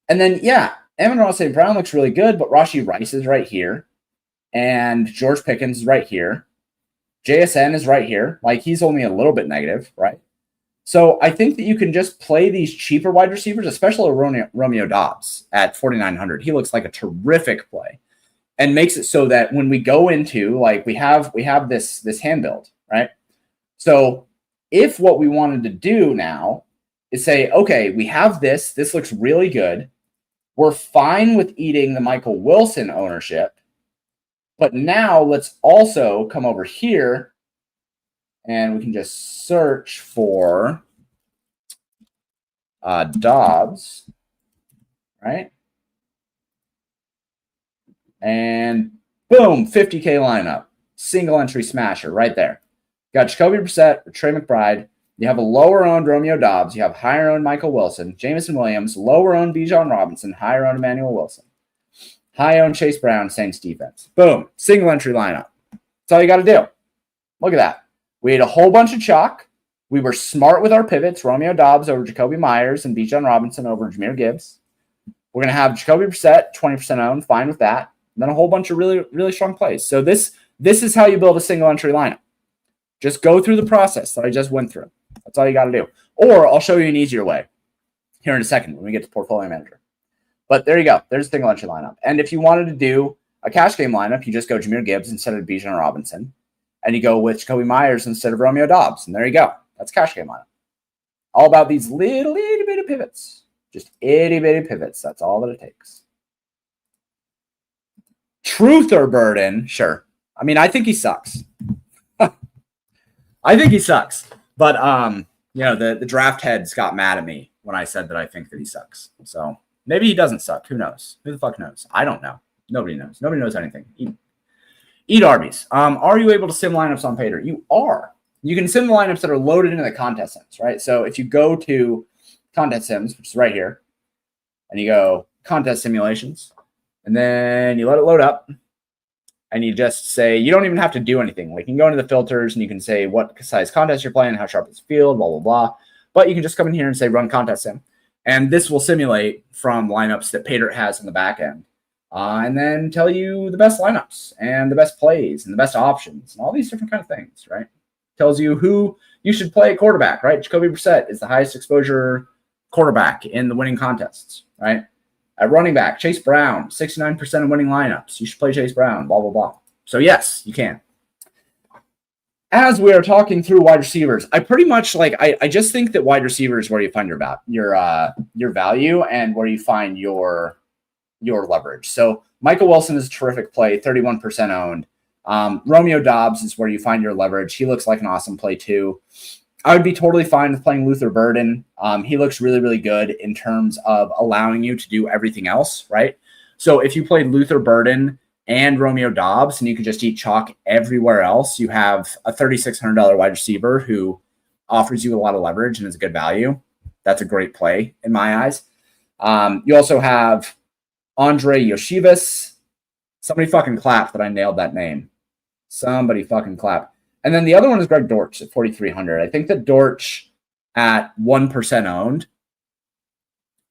And then, yeah, Amon-Ra St. Brown looks really good, but Rashee Rice is right here. And George Pickens is right here. JSN is right here. Like, he's only a little bit negative, right? So I think that you can just play these cheaper wide receivers, especially Romeo Doubs at 4,900. He looks like a terrific play. and makes it so that when we go into, like, we have this hand build, right? So if what we wanted to do now is say, okay, we have this looks really good. We're fine with eating the Michael Wilson ownership, but now let's also come over here and we can just search for Dobbs, right? And boom, 50K lineup, single entry smasher right there. Got Jacoby Brissett, Trey McBride. You have a lower owned Romeo Dobbs. You have higher owned Michael Wilson, Jameson Williams, lower owned Bijan Robinson, higher owned Emmanuel Wilson, high owned Chase Brown, Saints defense. Boom, single entry lineup. That's all you got to do. Look at that. We had a whole bunch of chalk. We were smart with our pivots. Romeo Dobbs over Jacoby Myers and Bijan Robinson over Jahmyr Gibbs. We're going to have Jacoby Brissett, 20% owned, fine with that. And then a whole bunch of really, really strong plays. So this is how you build a single entry lineup. Just go through the process that I just went through. That's all you got to do. Or I'll show you an easier way here in a second when we get to Portfolio Manager. But there you go. There's a single entry lineup. And if you wanted to do a cash game lineup, you just go Jahmyr Gibbs instead of Bijan Robinson. And you go with Jacoby Myers instead of Romeo Dobbs. And there you go. That's cash game lineup. All about these little itty bitty pivots. Just itty bitty pivots. That's all that it takes. Truth or burden? Sure. I mean, I think he sucks. I think he sucks. But the draft heads got mad at me when I said that I think that he sucks. So maybe he doesn't suck. Who knows? Who the fuck knows? I don't know. Nobody knows. Nobody knows anything. Eat Arby's. Are you able to sim lineups on Paydirt? You are. You can sim the lineups that are loaded into the contest sims, right? So if you go to contest sims, which is right here, and you go contest simulations, and then you let it load up, and you just say, you don't even have to do anything. Like, you can go into the filters and you can say what size contest you're playing, how sharp is the field, blah, blah, blah. But you can just come in here and say run contest sim. And this will simulate from lineups that Paydirt has in the back end. And then tell you the best lineups and the best plays and the best options and all these different kind of things, right? Tells you who you should play at quarterback, right? Jacoby Brissett is the highest exposure quarterback in the winning contests, right? At running back, Chase Brown, 69% of winning lineups. You should play Chase Brown, blah, blah, blah. So, yes, you can. As we are talking through wide receivers, I pretty much I just think that wide receiver is where you find your value and where you find your leverage. So Michael Wilson is a terrific play, 31% owned. Romeo Dobbs is where you find your leverage. He looks like an awesome play too. I would be totally fine with playing Luther Burden. He looks really, really good in terms of allowing you to do everything else, right? So if you played Luther Burden and Romeo Dobbs and you could just eat chalk everywhere else, you have a $3,600 wide receiver who offers you a lot of leverage and is a good value. That's a great play in my eyes. You also have Andre Yoshivas. Somebody fucking clap that I nailed that name. Somebody fucking clap. And then the other one is Greg Dortch at 4,300. I think that Dortch at 1% owned,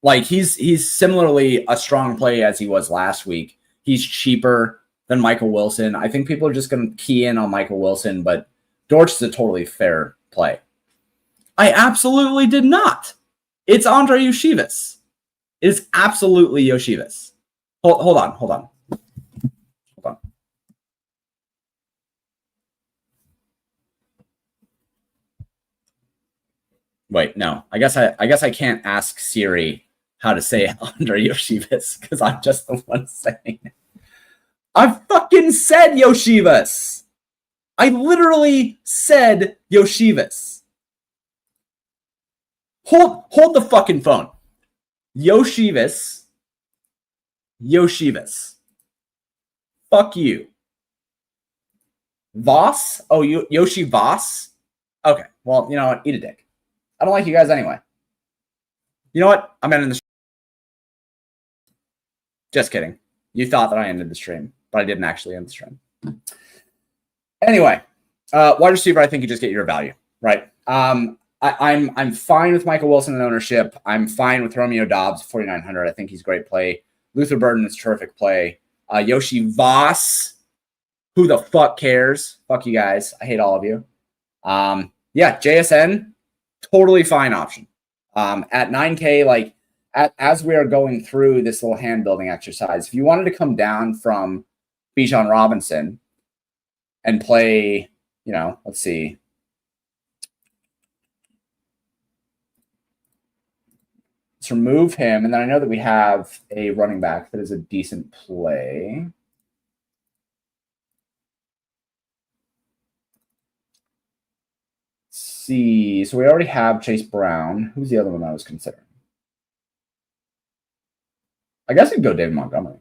like he's similarly a strong play as he was last week. He's cheaper than Michael Wilson. I think people are just going to key in on Michael Wilson, but Dortch is a totally fair play. I absolutely did not. It's Andre Yoshivas. It is absolutely Yoshivas. Hold on. Wait, no. I guess I can't ask Siri how to say Andre Yoshivas because I'm just the one saying it. I fucking said Yoshivas. I literally said Yoshivas. Hold the fucking phone. Yoshivas. Fuck you. Voss? Oh, Yoshi Voss? Okay. Well, you know what? Eat a dick. I don't like you guys anyway. You know what? I'm ending the stream. Just kidding. You thought that I ended the stream, but I didn't actually end the stream. Anyway, wide receiver, I think you just get your value, right? I'm fine with Michael Wilson in ownership. I'm fine with Romeo Dobbs, 4,900. I think he's a great play. Luther Burden is a terrific play. Yoshi Voss, who the fuck cares? Fuck you guys. I hate all of you. Yeah, JSN, totally fine option. At 9K, as we are going through this little hand building exercise, if you wanted to come down from Bijan Robinson and play, let's see. Let's remove him. And then I know that we have a running back that is a decent play. Let's see. So we already have Chase Brown. Who's the other one I was considering? I guess I could go David Montgomery.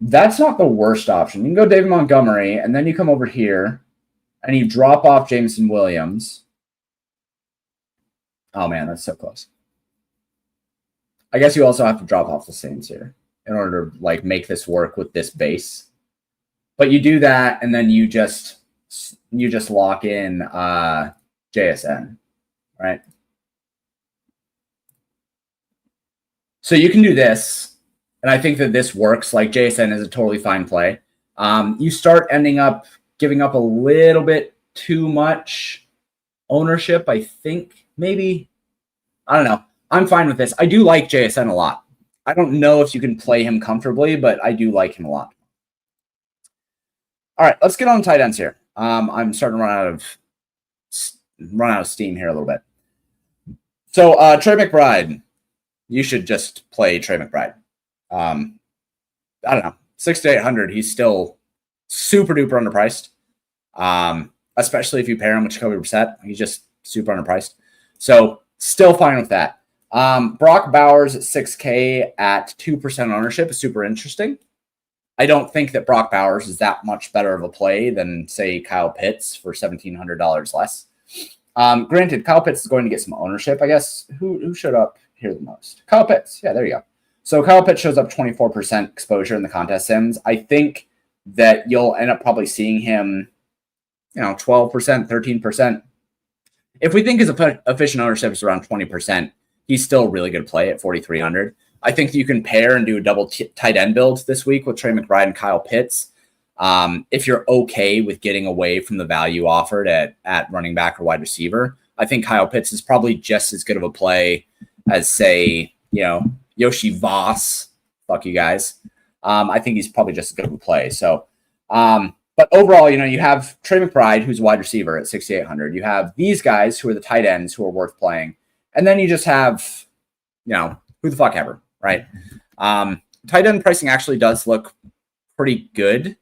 That's not the worst option. You can go David Montgomery, and then you come over here, and you drop off Jameson Williams. Oh, man, that's so close. I guess you also have to drop off the Saints here in order to make this work with this base. But you do that, and then you just lock in JSN, right? So you can do this, and I think that this works. JSN is a totally fine play. You start ending up giving up a little bit too much ownership, I think. Maybe. I don't know. I'm fine with this. I do like JSN a lot. I don't know if you can play him comfortably, but I do like him a lot. All right, let's get on tight ends here. I'm starting to run out of steam here a little bit. So Trey McBride, you should just play Trey McBride. I don't know, 6,800. He's still super duper underpriced. Especially if you pair him with Jacoby Brissett, he's just super underpriced. So still fine with that. Brock Bowers at 6K at 2% ownership is super interesting. I don't think that Brock Bowers is that much better of a play than, say, Kyle Pitts for $1,700 less. Granted, Kyle Pitts is going to get some ownership, I guess. Who showed up here the most? Kyle Pitts. Yeah, there you go. So Kyle Pitts shows up 24% exposure in the contest sims. I think that you'll end up probably seeing him, 12%, 13%. If we think his efficient ownership is around 20%, he's still a really good play at 4,300. I think that you can pair and do a double tight end build this week with Trey McBride and Kyle Pitts. If you're okay with getting away from the value offered at running back or wide receiver, I think Kyle Pitts is probably just as good of a play as, say, Yoshi Voss. Fuck you guys. I think he's probably just as good of a play. So, but overall, you have Trey McBride, who's a wide receiver at 6,800. You have these guys who are the tight ends who are worth playing. And then you just have, who the fuck ever, right? Tight end pricing actually does look pretty good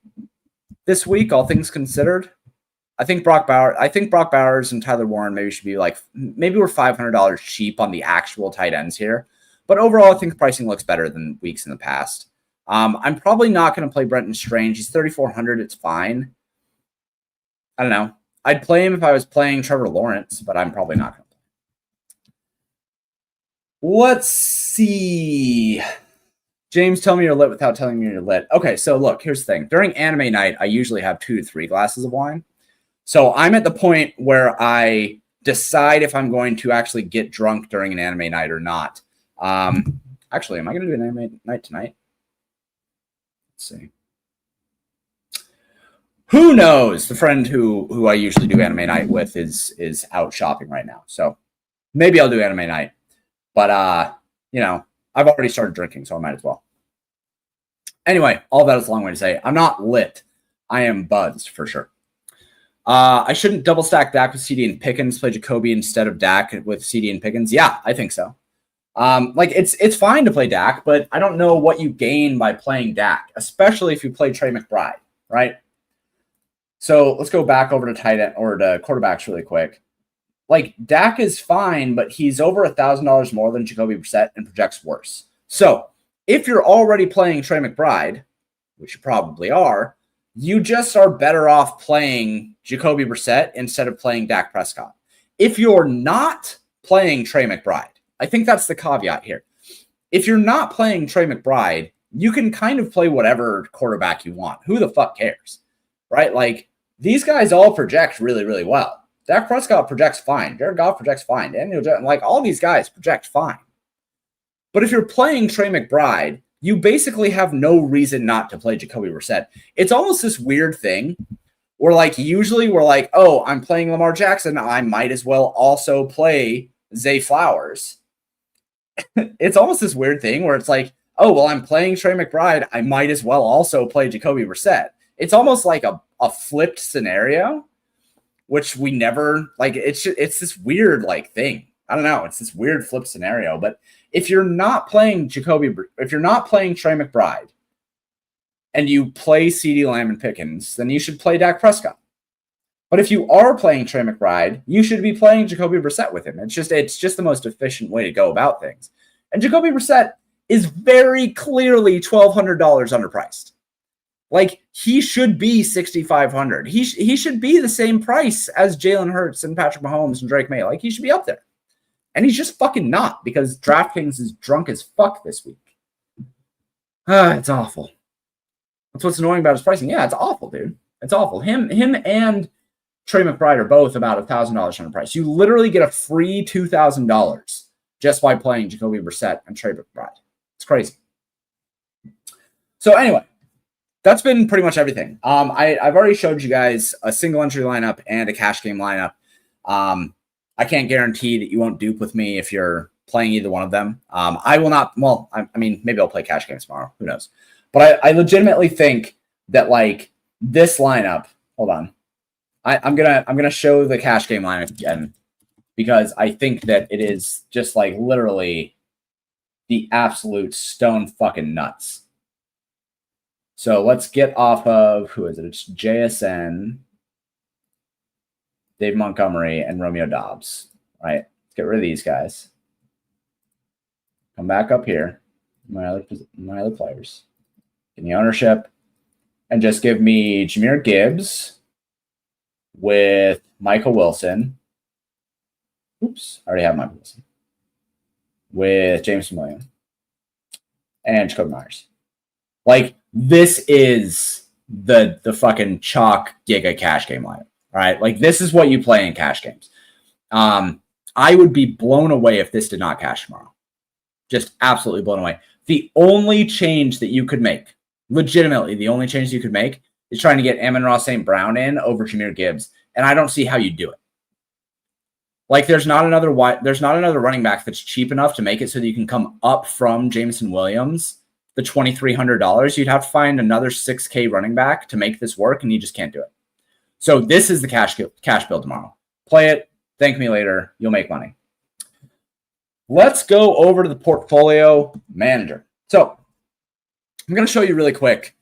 this week, all things considered. I think Brock Bowers and Tyler Warren maybe should be maybe we're $500 cheap on the actual tight ends here. But overall, I think the pricing looks better than weeks in the past. I'm probably not going to play Brenton Strange. He's 3,400. It's fine. I don't know. I'd play him if I was playing Trevor Lawrence, but I'm probably not going to. Let's see. James, tell me you're lit without telling me you're lit. Okay, so look, here's the thing. During anime night, I usually have 2 to 3 glasses of wine. So I'm at the point where I decide if I'm going to actually get drunk during an anime night or not. Actually, am I going to do an anime night tonight? Let's see. Who knows? The friend who I usually do anime night with is out shopping right now. So maybe I'll do anime night. But, I've already started drinking, so I might as well. Anyway, all that is a long way to say I'm not lit. I am buzzed for sure. I shouldn't double stack Dak with CD and Pickens, play Jacoby instead of Dak with CD and Pickens. Yeah, I think so. It's fine to play Dak, but I don't know what you gain by playing Dak, especially if you play Trey McBride, right? So let's go back over to tight end or to quarterbacks really quick. Dak is fine, but he's over $1,000 more than Jacoby Brissett and projects worse. So if you're already playing Trey McBride, which you probably are, you just are better off playing Jacoby Brissett instead of playing Dak Prescott. If you're not playing Trey McBride, I think that's the caveat here. If you're not playing Trey McBride, you can kind of play whatever quarterback you want. Who the fuck cares, right? These guys all project really, really well. Dak Prescott projects fine. Jared Goff projects fine. Daniel Jones, all these guys project fine. But if you're playing Trey McBride, you basically have no reason not to play Jacoby Brissett. It's almost this weird thing where usually we're oh, I'm playing Lamar Jackson. I might as well also play Zay Flowers. It's almost this weird thing where it's oh, well, I'm playing Trey McBride, I might as well also play Jacoby Brissett. It's almost like a flipped scenario, which we never like. It's this weird like thing. I don't know. It's this weird flip scenario. But if you're not playing if you're not playing Trey McBride and you play CeeDee Lamb and Pickens, then you should play Dak Prescott. But if you are playing Trey McBride, you should be playing Jacoby Brissett with him. It's just the most efficient way to go about things. And Jacoby Brissett is very clearly $1,200 underpriced. Like, he should be $6,500. He should be the same price as Jalen Hurts and Patrick Mahomes and Drake May. Like, he should be up there. And he's just fucking not, because DraftKings is drunk as fuck this week. It's awful. That's what's annoying about his pricing. Yeah, it's awful, dude. It's awful. Him and Trey McBride are both about $1,000 underpriced. You literally get a free $2,000 just by playing Jacoby Brissett and Trey McBride. It's crazy. So anyway, that's been pretty much everything. I've already showed you guys a single entry lineup and a cash game lineup. I can't guarantee that you won't dupe with me if you're playing either one of them. I will not. Well, I mean, maybe I'll play cash games tomorrow. Who knows? But I legitimately think that like this lineup. Hold on. I'm gonna show the cash game lineup again, because I think that it is just like literally the absolute stone fucking nuts. So let's get off of, who is it? It's JSN, Dave Montgomery, and Romeo Dobbs. Right? Let's get rid of these guys. Come back up here. My other players. Give me ownership. And just give me Jahmyr Gibbs with Michael Wilson. Oops, I already have Michael Wilson. With Jameson Williams. And Jacoby Myers. Like, this is the fucking chalk giga cash game lineup, right? Like, this is what you play in cash games. I would be blown away if this did not cash tomorrow. Just absolutely blown away. The only change that you could make, legitimately, the only change you could make is trying to get Amon-Ra St. Brown in over Jahmyr Gibbs, and I don't see how you do it. Like, there's not another running back that's cheap enough to make it so that you can come up from Jameson Williams, the $2,300. You'd have to find another $6K running back to make this work, and you just can't do it. So this is the cash build tomorrow. Play it. Thank me later. You'll make money. Let's go over to the portfolio manager. So I'm going to show you really quick,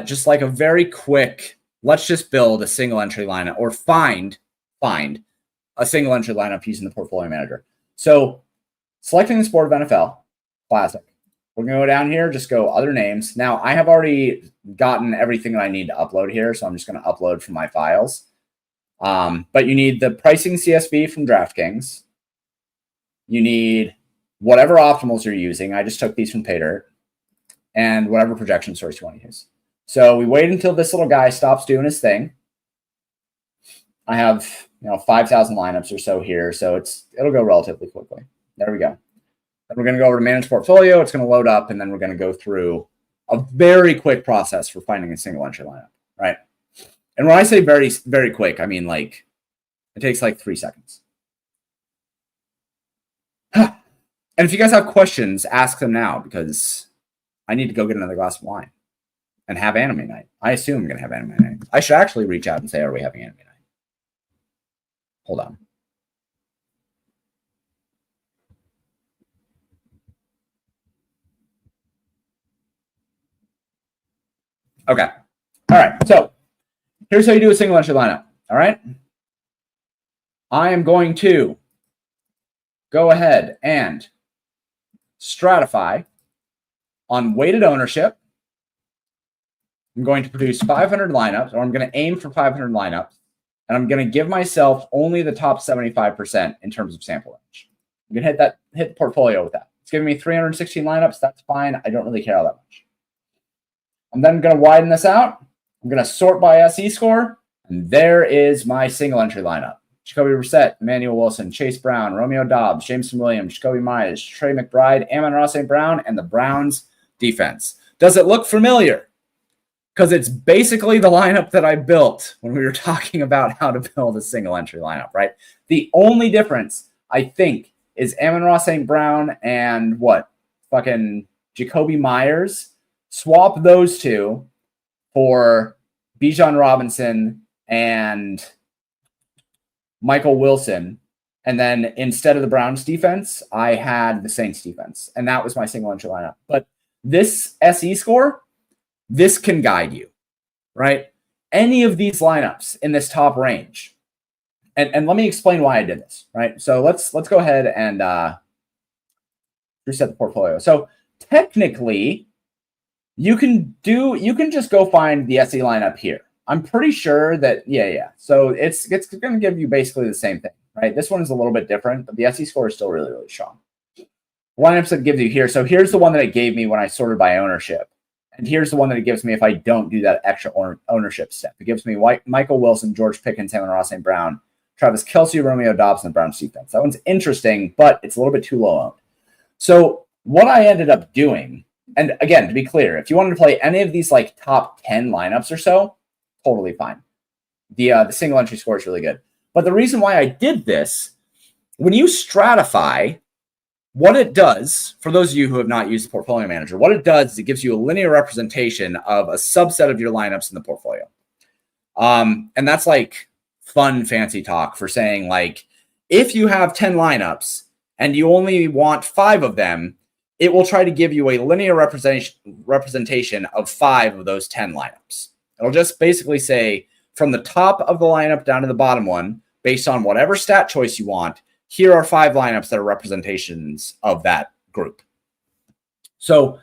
just like a very quick, let's just build a single entry lineup, or find a single entry lineup using the portfolio manager. So selecting the sport of NFL, classic. We're going to go down here, just go other names. Now, I have already gotten everything that I need to upload here, so I'm just going to upload from my files. But you need the pricing CSV from DraftKings. You need whatever optimals you're using. I just took these from Paydirt. And whatever projection source you want to use. So we wait until this little guy stops doing his thing. I have 5,000 lineups or so here, so it'll go relatively quickly. There we go. Then we're going to go over to manage portfolio. It's going to load up, and then we're going to go through a very quick process for finding a single entry lineup, right? And when I say very, very quick, I mean like it takes like 3 seconds. And if you guys have questions, ask them now, because I need to go get another glass of wine and have anime night. I assume I'm going to have anime night. I should actually reach out and say, are we having anime night? Hold on. Okay. All right. So here's how you do a single entry lineup. All right. I am going to go ahead and stratify on weighted ownership. I'm going to produce 500 lineups, or I'm going to aim for 500 lineups, and I'm going to give myself only the top 75% in terms of sample range. I'm going to hit the portfolio with that. It's giving me 316 lineups. That's fine. I don't really care all that much. I'm then going to widen this out. I'm going to sort by SE score, and there is my single entry lineup. Jacoby Brissett, Emmanuel Wilson, Chase Brown, Romeo Dobbs, Jameson Williams, Jacoby Myers, Trey McBride, Amon-Ra St. Brown, and the Browns defense. Does it look familiar? Because it's basically the lineup that I built when we were talking about how to build a single entry lineup, right? The only difference, I think, is Amon-Ra St. Brown and fucking Jacoby Myers, swap those two for Bijan Robinson and Michael Wilson. And then instead of the Browns defense, I had the Saints defense. And that was my single entry lineup. But this SE score, this can guide you, right? Any of these lineups in this top range. And let me explain why I did this, right? So let's go ahead and reset the portfolio. So technically, you can just go find the SE lineup here. I'm pretty sure that, yeah. So it's going to give you basically the same thing, right? This one is a little bit different, but the SE score is still really, really strong. Lineups that it gives you here. So here's the one that it gave me when I sorted by ownership. And here's the one that it gives me if I don't do that extra ownership step. It gives me Michael Wilson, George Pickens, Amon-Ra St. Brown, Travis Kelce, Romeo Doubs, and the Browns defense. That one's interesting, but it's a little bit too low owned. So what I ended up doing, and again, to be clear, if you wanted to play any of these like top 10 lineups or so, totally fine. The single entry score is really good. But the reason why I did this, when you stratify, what it does, for those of you who have not used the portfolio manager, what it does is it gives you a linear representation of a subset of your lineups in the portfolio. And that's like fun, fancy talk for saying, like, if you have 10 lineups and you only want 5 of them, it will try to give you a linear representation of 5 of those 10 lineups. It'll just basically say from the top of the lineup down to the bottom one, based on whatever stat choice you want, here are 5 lineups that are representations of that group. So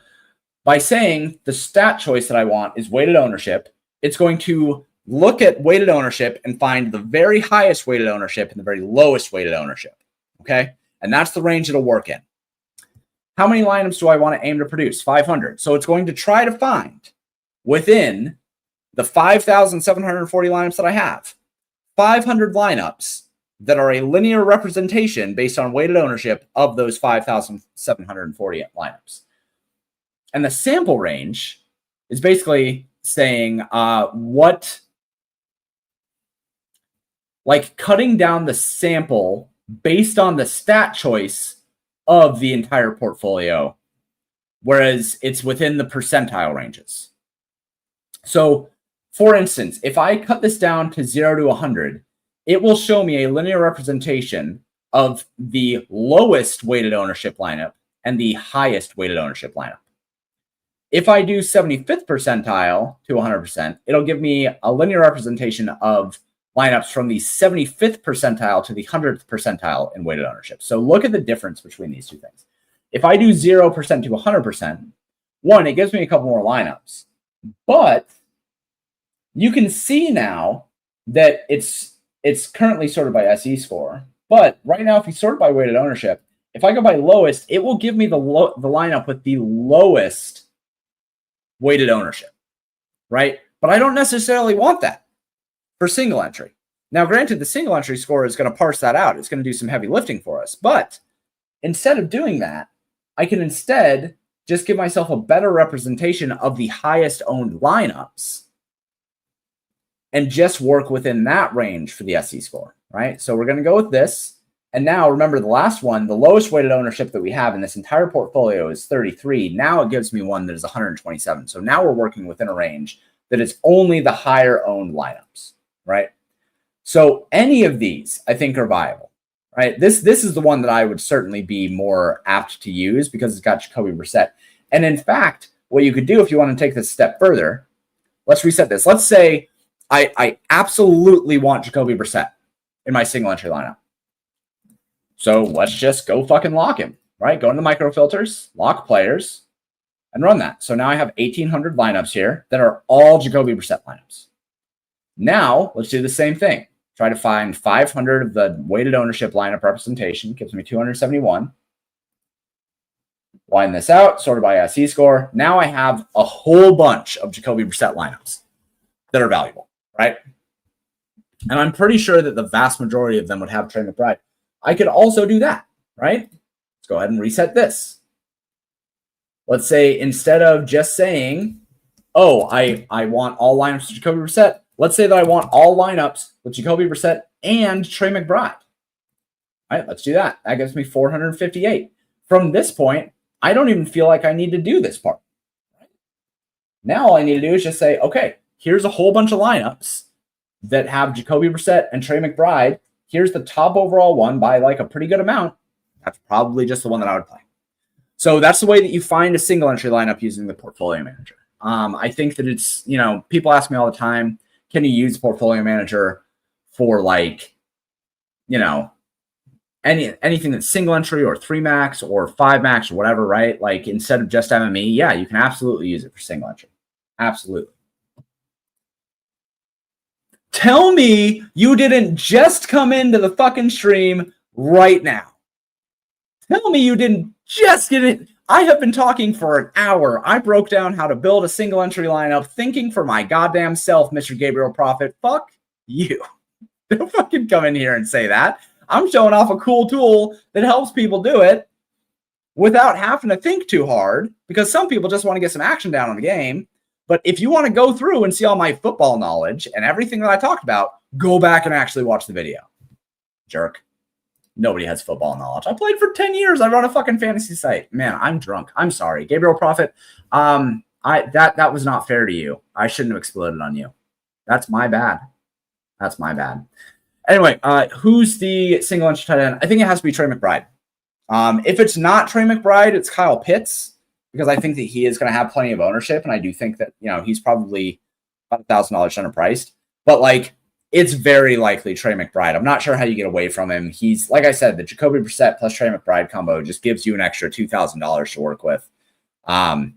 by saying the stat choice that I want is weighted ownership, it's going to look at weighted ownership and find the very highest weighted ownership and the very lowest weighted ownership. Okay. And that's the range it'll work in. How many lineups do I want to aim to produce? 500. So it's going to try to find within the 5,740 lineups that I have, 500 lineups that are a linear representation based on weighted ownership of those 5,740 lineups. And the sample range is basically saying like cutting down the sample based on the stat choice of the entire portfolio, whereas it's within the percentile ranges. So, for instance, if I cut this down to 0 to 100, it will show me a linear representation of the lowest weighted ownership lineup and the highest weighted ownership lineup. If I do 75th percentile to 100%, it'll give me a linear representation of lineups from the 75th percentile to the 100th percentile in weighted ownership. So look at the difference between these two things. If I do 0% to 100%, one, it gives me a couple more lineups. But you can see now that it's currently sorted by SE score. But right now, if you sort by weighted ownership, if I go by lowest, it will give me the lineup with the lowest weighted ownership, right? But I don't necessarily want that for single entry. Now, granted, the single entry score is going to parse that out. It's going to do some heavy lifting for us. But instead of doing that, I can instead just give myself a better representation of the highest owned lineups and just work within that range for the SE score, right? So we're going to go with this. And now remember the last one, the lowest weighted ownership that we have in this entire portfolio is 33. Now it gives me one that is 127. So now we're working within a range that is only the higher owned lineups, right? So any of these I think are viable, right? This is the one that I would certainly be more apt to use because it's got Jacoby Brissett. And in fact, what you could do if you want to take this step further, let's reset this. Let's say I absolutely want Jacoby Brissett in my single entry lineup. So let's just go fucking lock him, right? Go into micro filters, lock players, and run that. So now I have 1,800 lineups here that are all Jacoby Brissett lineups. Now let's do the same thing. Try to find 500 of the weighted ownership lineup representation. Gives me 271. Line this out, sorted by SE score. Now I have a whole bunch of Jacoby Brissett lineups that are valuable, right? And I'm pretty sure that the vast majority of them would have Trey McBride. I could also do that, right? Let's go ahead and reset this. Let's say instead of just saying, oh, I want all lineups with Jacoby Brissett, let's say that I want all lineups with Jacoby Brissett and Trey McBride. All right, let's do that. That gives me 458. From this point, I don't even feel like I need to do this part. Now all I need to do is just say, okay, here's a whole bunch of lineups that have Jacoby Brissett and Trey McBride. Here's the top overall one by like a pretty good amount. That's probably just the one that I would play. So that's the way that you find a single entry lineup using the portfolio manager. I think that it's, people ask me all the time, can you use portfolio manager for like, anything that's single entry or 3 max or 5 max or whatever, right? Like instead of just MME, yeah, you can absolutely use it for single entry. Absolutely. Tell me you didn't just come into the fucking stream right now. Tell me you didn't just get it. I have been talking for an hour. I broke down how to build a single entry lineup, thinking for my goddamn self, Mr. Gabriel Prophet. Fuck you. Don't fucking come in here and say that. I'm showing off a cool tool that helps people do it without having to think too hard, because some people just want to get some action down on the game. But if you want to go through and see all my football knowledge and everything that I talked about, go back and actually watch the video. Jerk. Nobody has football knowledge. I played for 10 years. I run a fucking fantasy site. Man, I'm drunk. I'm sorry. Gabriel Prophet, that was not fair to you. I shouldn't have exploded on you. That's my bad. That's my bad. Anyway, who's the single entry tight end? I think it has to be Trey McBride. If it's not Trey McBride, it's Kyle Pitts, because I think that he is going to have plenty of ownership, and I do think that he's probably about $1,000 underpriced. But like, it's very likely Trey McBride. I'm not sure how you get away from him. He's, like I said, the Jacoby Brissett plus Trey McBride combo just gives you an extra $2,000 to work with. I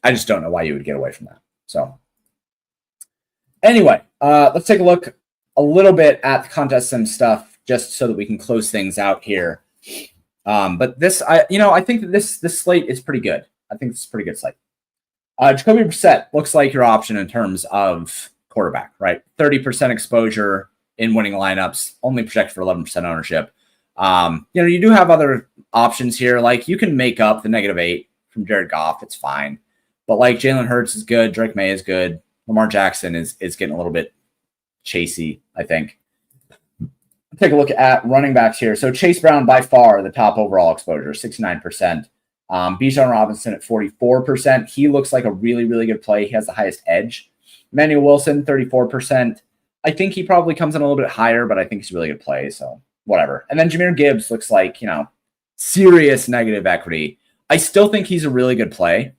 just don't know why you would get away from that. So anyway, let's take a look a little bit at the contest sim stuff, just so that we can close things out here. But this, I think that this slate is pretty good. I think it's a pretty good slate. Jacoby Brissett looks like your option in terms of quarterback, right? 30% exposure in winning lineups, only projected for 11% ownership. You do have other options here. Like you can make up the -8 from Jared Goff. It's fine. But like Jalen Hurts is good. Drake May is good. Lamar Jackson is getting a little bit chasey, I think. Take a look at running backs here. So Chase Brown, by far the top overall exposure, 69%. Bijan Robinson at 44%. He looks like a really, really good play. He has the highest edge. Emmanuel Wilson, 34%. I think he probably comes in a little bit higher, but I think he's a really good play. So whatever. And then Jahmyr Gibbs looks like, serious negative equity. I still think he's a really good play.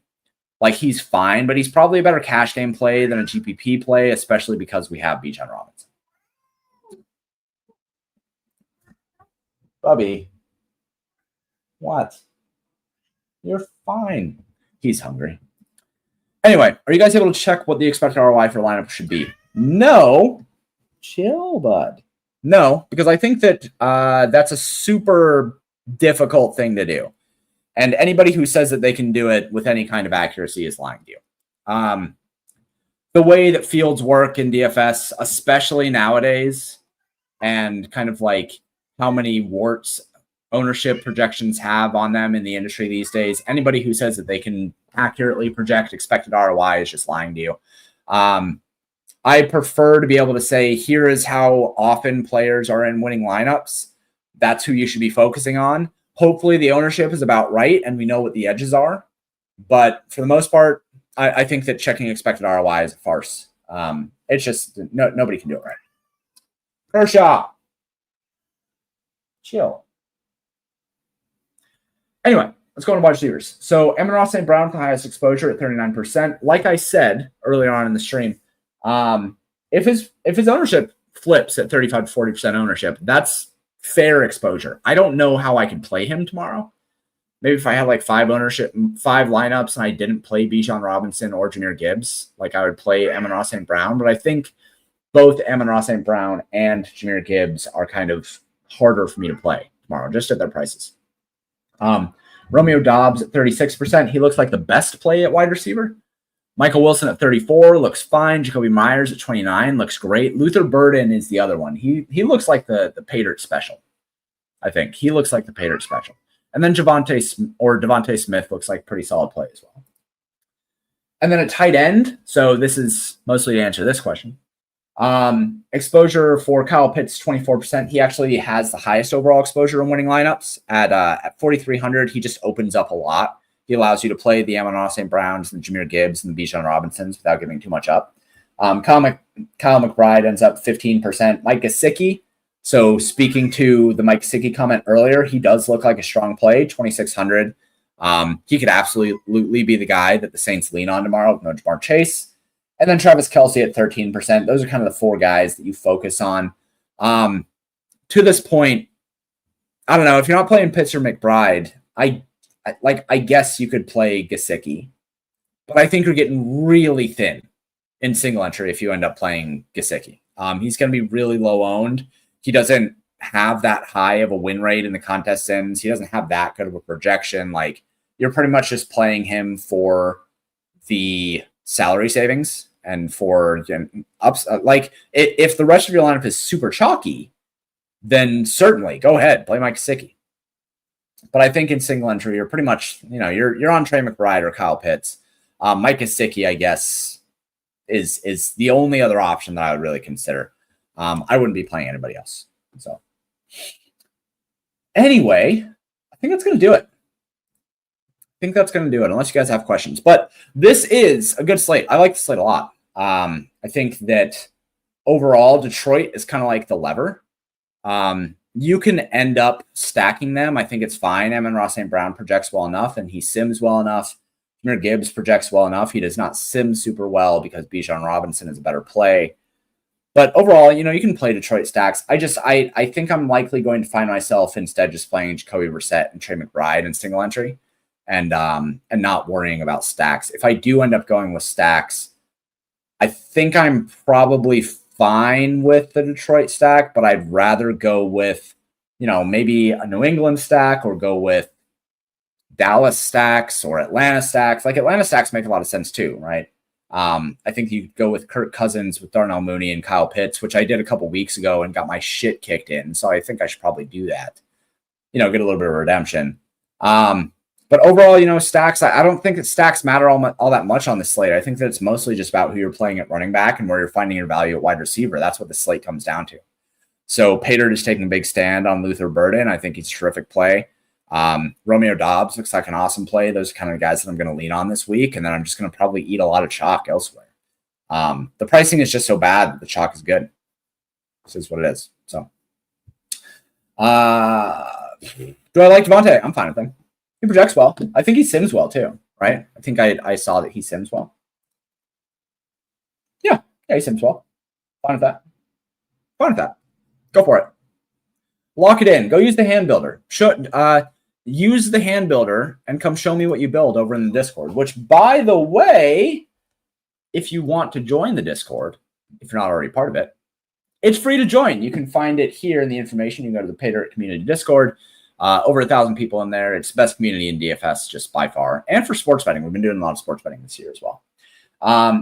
Like he's fine, but he's probably a better cash game play than a GPP play, especially because we have Bijan Robinson. Bubby. What? You're fine. He's hungry. Anyway, are you guys able to check what the expected ROI for lineup should be? No. Chill, bud. No, because I think that that's a super difficult thing to do. And anybody who says that they can do it with any kind of accuracy is lying to you. The way that fields work in DFS, especially nowadays, and kind of like how many warts ownership projections have on them in the industry these days, anybody who says that they can accurately project expected ROI is just lying to you. I prefer to be able to say, here is how often players are in winning lineups. That's who you should be focusing on. Hopefully the ownership is about right and we know what the edges are. But for the most part, I think that checking expected ROI is a farce. It's just nobody can do it right. Kershaw. Chill. Anyway, let's go on to wide receivers. So Amon-Ra St. Brown, the highest exposure at 39%. Like I said earlier on in the stream, if his ownership flips at 35 to 40% ownership, that's fair exposure. I don't know how I could play him tomorrow. Maybe if I had like 5 lineups and I didn't play Bijan Robinson or Jahmyr Gibbs, like I would play Amon-Ra St. Brown. But I think both Amon-Ra St. Brown and Jahmyr Gibbs are kind of harder for me to play tomorrow, just at their prices. Romeo Doubs at 36%. He looks like the best play at wide receiver. Michael Wilson at 34 looks fine. Jacoby Myers at 29 looks great. Luther Burden is the other one. He looks like the Paydirt special. I think he looks like the Paydirt special. And then Devontae Smith looks like pretty solid play as well. And then at tight end, so this is mostly to answer this question. Exposure for Kyle Pitts, 24%. He actually has the highest overall exposure in winning lineups at 4,300. He just opens up a lot. He allows you to play the Amon-Ra St. Browns, the Jahmyr Gibbs, and the Bijan Robinsons without giving too much up. Kyle McBride ends up 15%. Mike Gesicki. So speaking to the Mike Gesicki comment earlier, he does look like a strong play, 2,600. He could absolutely be the guy that the Saints lean on tomorrow with no Jamar Chase. And then Travis Kelce at 13%. Those are kind of the four guys that you focus on. To this point, I don't know. If you're not playing Pitts or McBride, I guess you could play Gesicki. But I think you're getting really thin in single entry if you end up playing Gesicki. He's going to be really low owned. He doesn't have that high of a win rate in the contest sims. He doesn't have that good of a projection. Like, you're pretty much just playing him for the salary savings and for ups. Like, if the rest of your lineup is super chalky, then certainly go ahead, play Mike Gesicki. But I think in single entry, you're pretty much, you're on Trey McBride or Kyle Pitts. Mike Gesicki, I guess, is the only other option that I would really consider. I wouldn't be playing anybody else. So anyway, I think that's going to do it. Unless you guys have questions. But this is a good slate. I like the slate a lot. I think that overall, Detroit is kind of like the lever. You can end up stacking them. I think it's fine. Amon-Ra St. Brown projects well enough, and he sims well enough. Jahmyr Gibbs projects well enough. He does not sim super well because Bijan Robinson is a better play. But overall, you can play Detroit stacks. I think I'm likely going to find myself instead just playing Jacoby Brissett and Trey McBride in single entry and not worrying about stacks. If I do end up going with stacks, I think I'm probably fine with the Detroit stack, but I'd rather go with, maybe a New England stack or go with Dallas stacks or Atlanta stacks. Like, Atlanta stacks make a lot of sense too, right? I think you go with Kirk Cousins with Darnell Mooney and Kyle Pitts, which I did a couple weeks ago and got my shit kicked in. So I think I should probably do that, get a little bit of redemption. But overall, stacks, I don't think that stacks matter all that much on the slate. I think that it's mostly just about who you're playing at running back and where you're finding your value at wide receiver. That's what the slate comes down to. So Paydirt is taking a big stand on Luther Burden. I think he's a terrific play. Romeo Doubs looks like an awesome play. Those are kind of the guys that I'm going to lean on this week. And then I'm just going to probably eat a lot of chalk elsewhere. The pricing is just so bad that the chalk is good. This is what it is. So, do I like Devontae? I'm fine with him. He projects well. I think he sims well too, right? I think I saw that he sims well. Yeah, he sims well. Fine with that. Go for it. Lock it in. Go use the hand builder. Use the hand builder and come show me what you build over in the Discord, which, by the way, if you want to join the Discord, if you're not already part of it, it's free to join. You can find it here in the information. You can go to the Paydirt community Discord. Over 1,000 people in there. It's the best community in DFS, just by far. And for sports betting. We've been doing a lot of sports betting this year as well.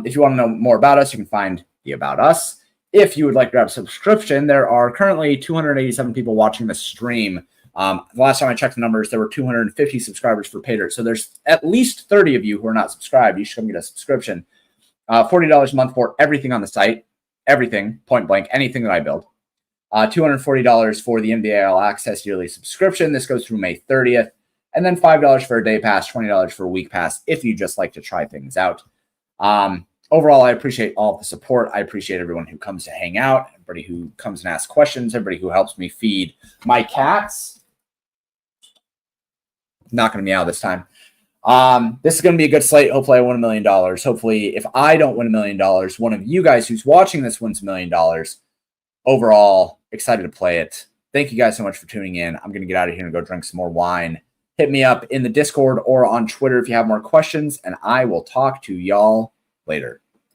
If you want to know more about us, you can find the About Us. If you would like to grab a subscription, there are currently 287 people watching the stream. The last time I checked the numbers, there were 250 subscribers for Paydirt. So there's at least 30 of you who are not subscribed. You should come get a subscription. $40 a month for everything on the site. Everything, point blank, anything that I build. $240 for the NBA All Access yearly subscription. This goes through May 30th. And then $5 for a day pass, $20 for a week pass if you just like to try things out. Overall, I appreciate all of the support. I appreciate everyone who comes to hang out, everybody who comes and asks questions, everybody who helps me feed my cats. Not going to meow this time. This is going to be a good slate. Hopefully I win $1 million. Hopefully, if I don't win $1 million, one of you guys who's watching this wins $1 million. Overall, excited to play it. Thank you guys so much for tuning in. I'm going to get out of here and go drink some more wine. Hit me up in the Discord or on Twitter if you have more questions, and I will talk to y'all later.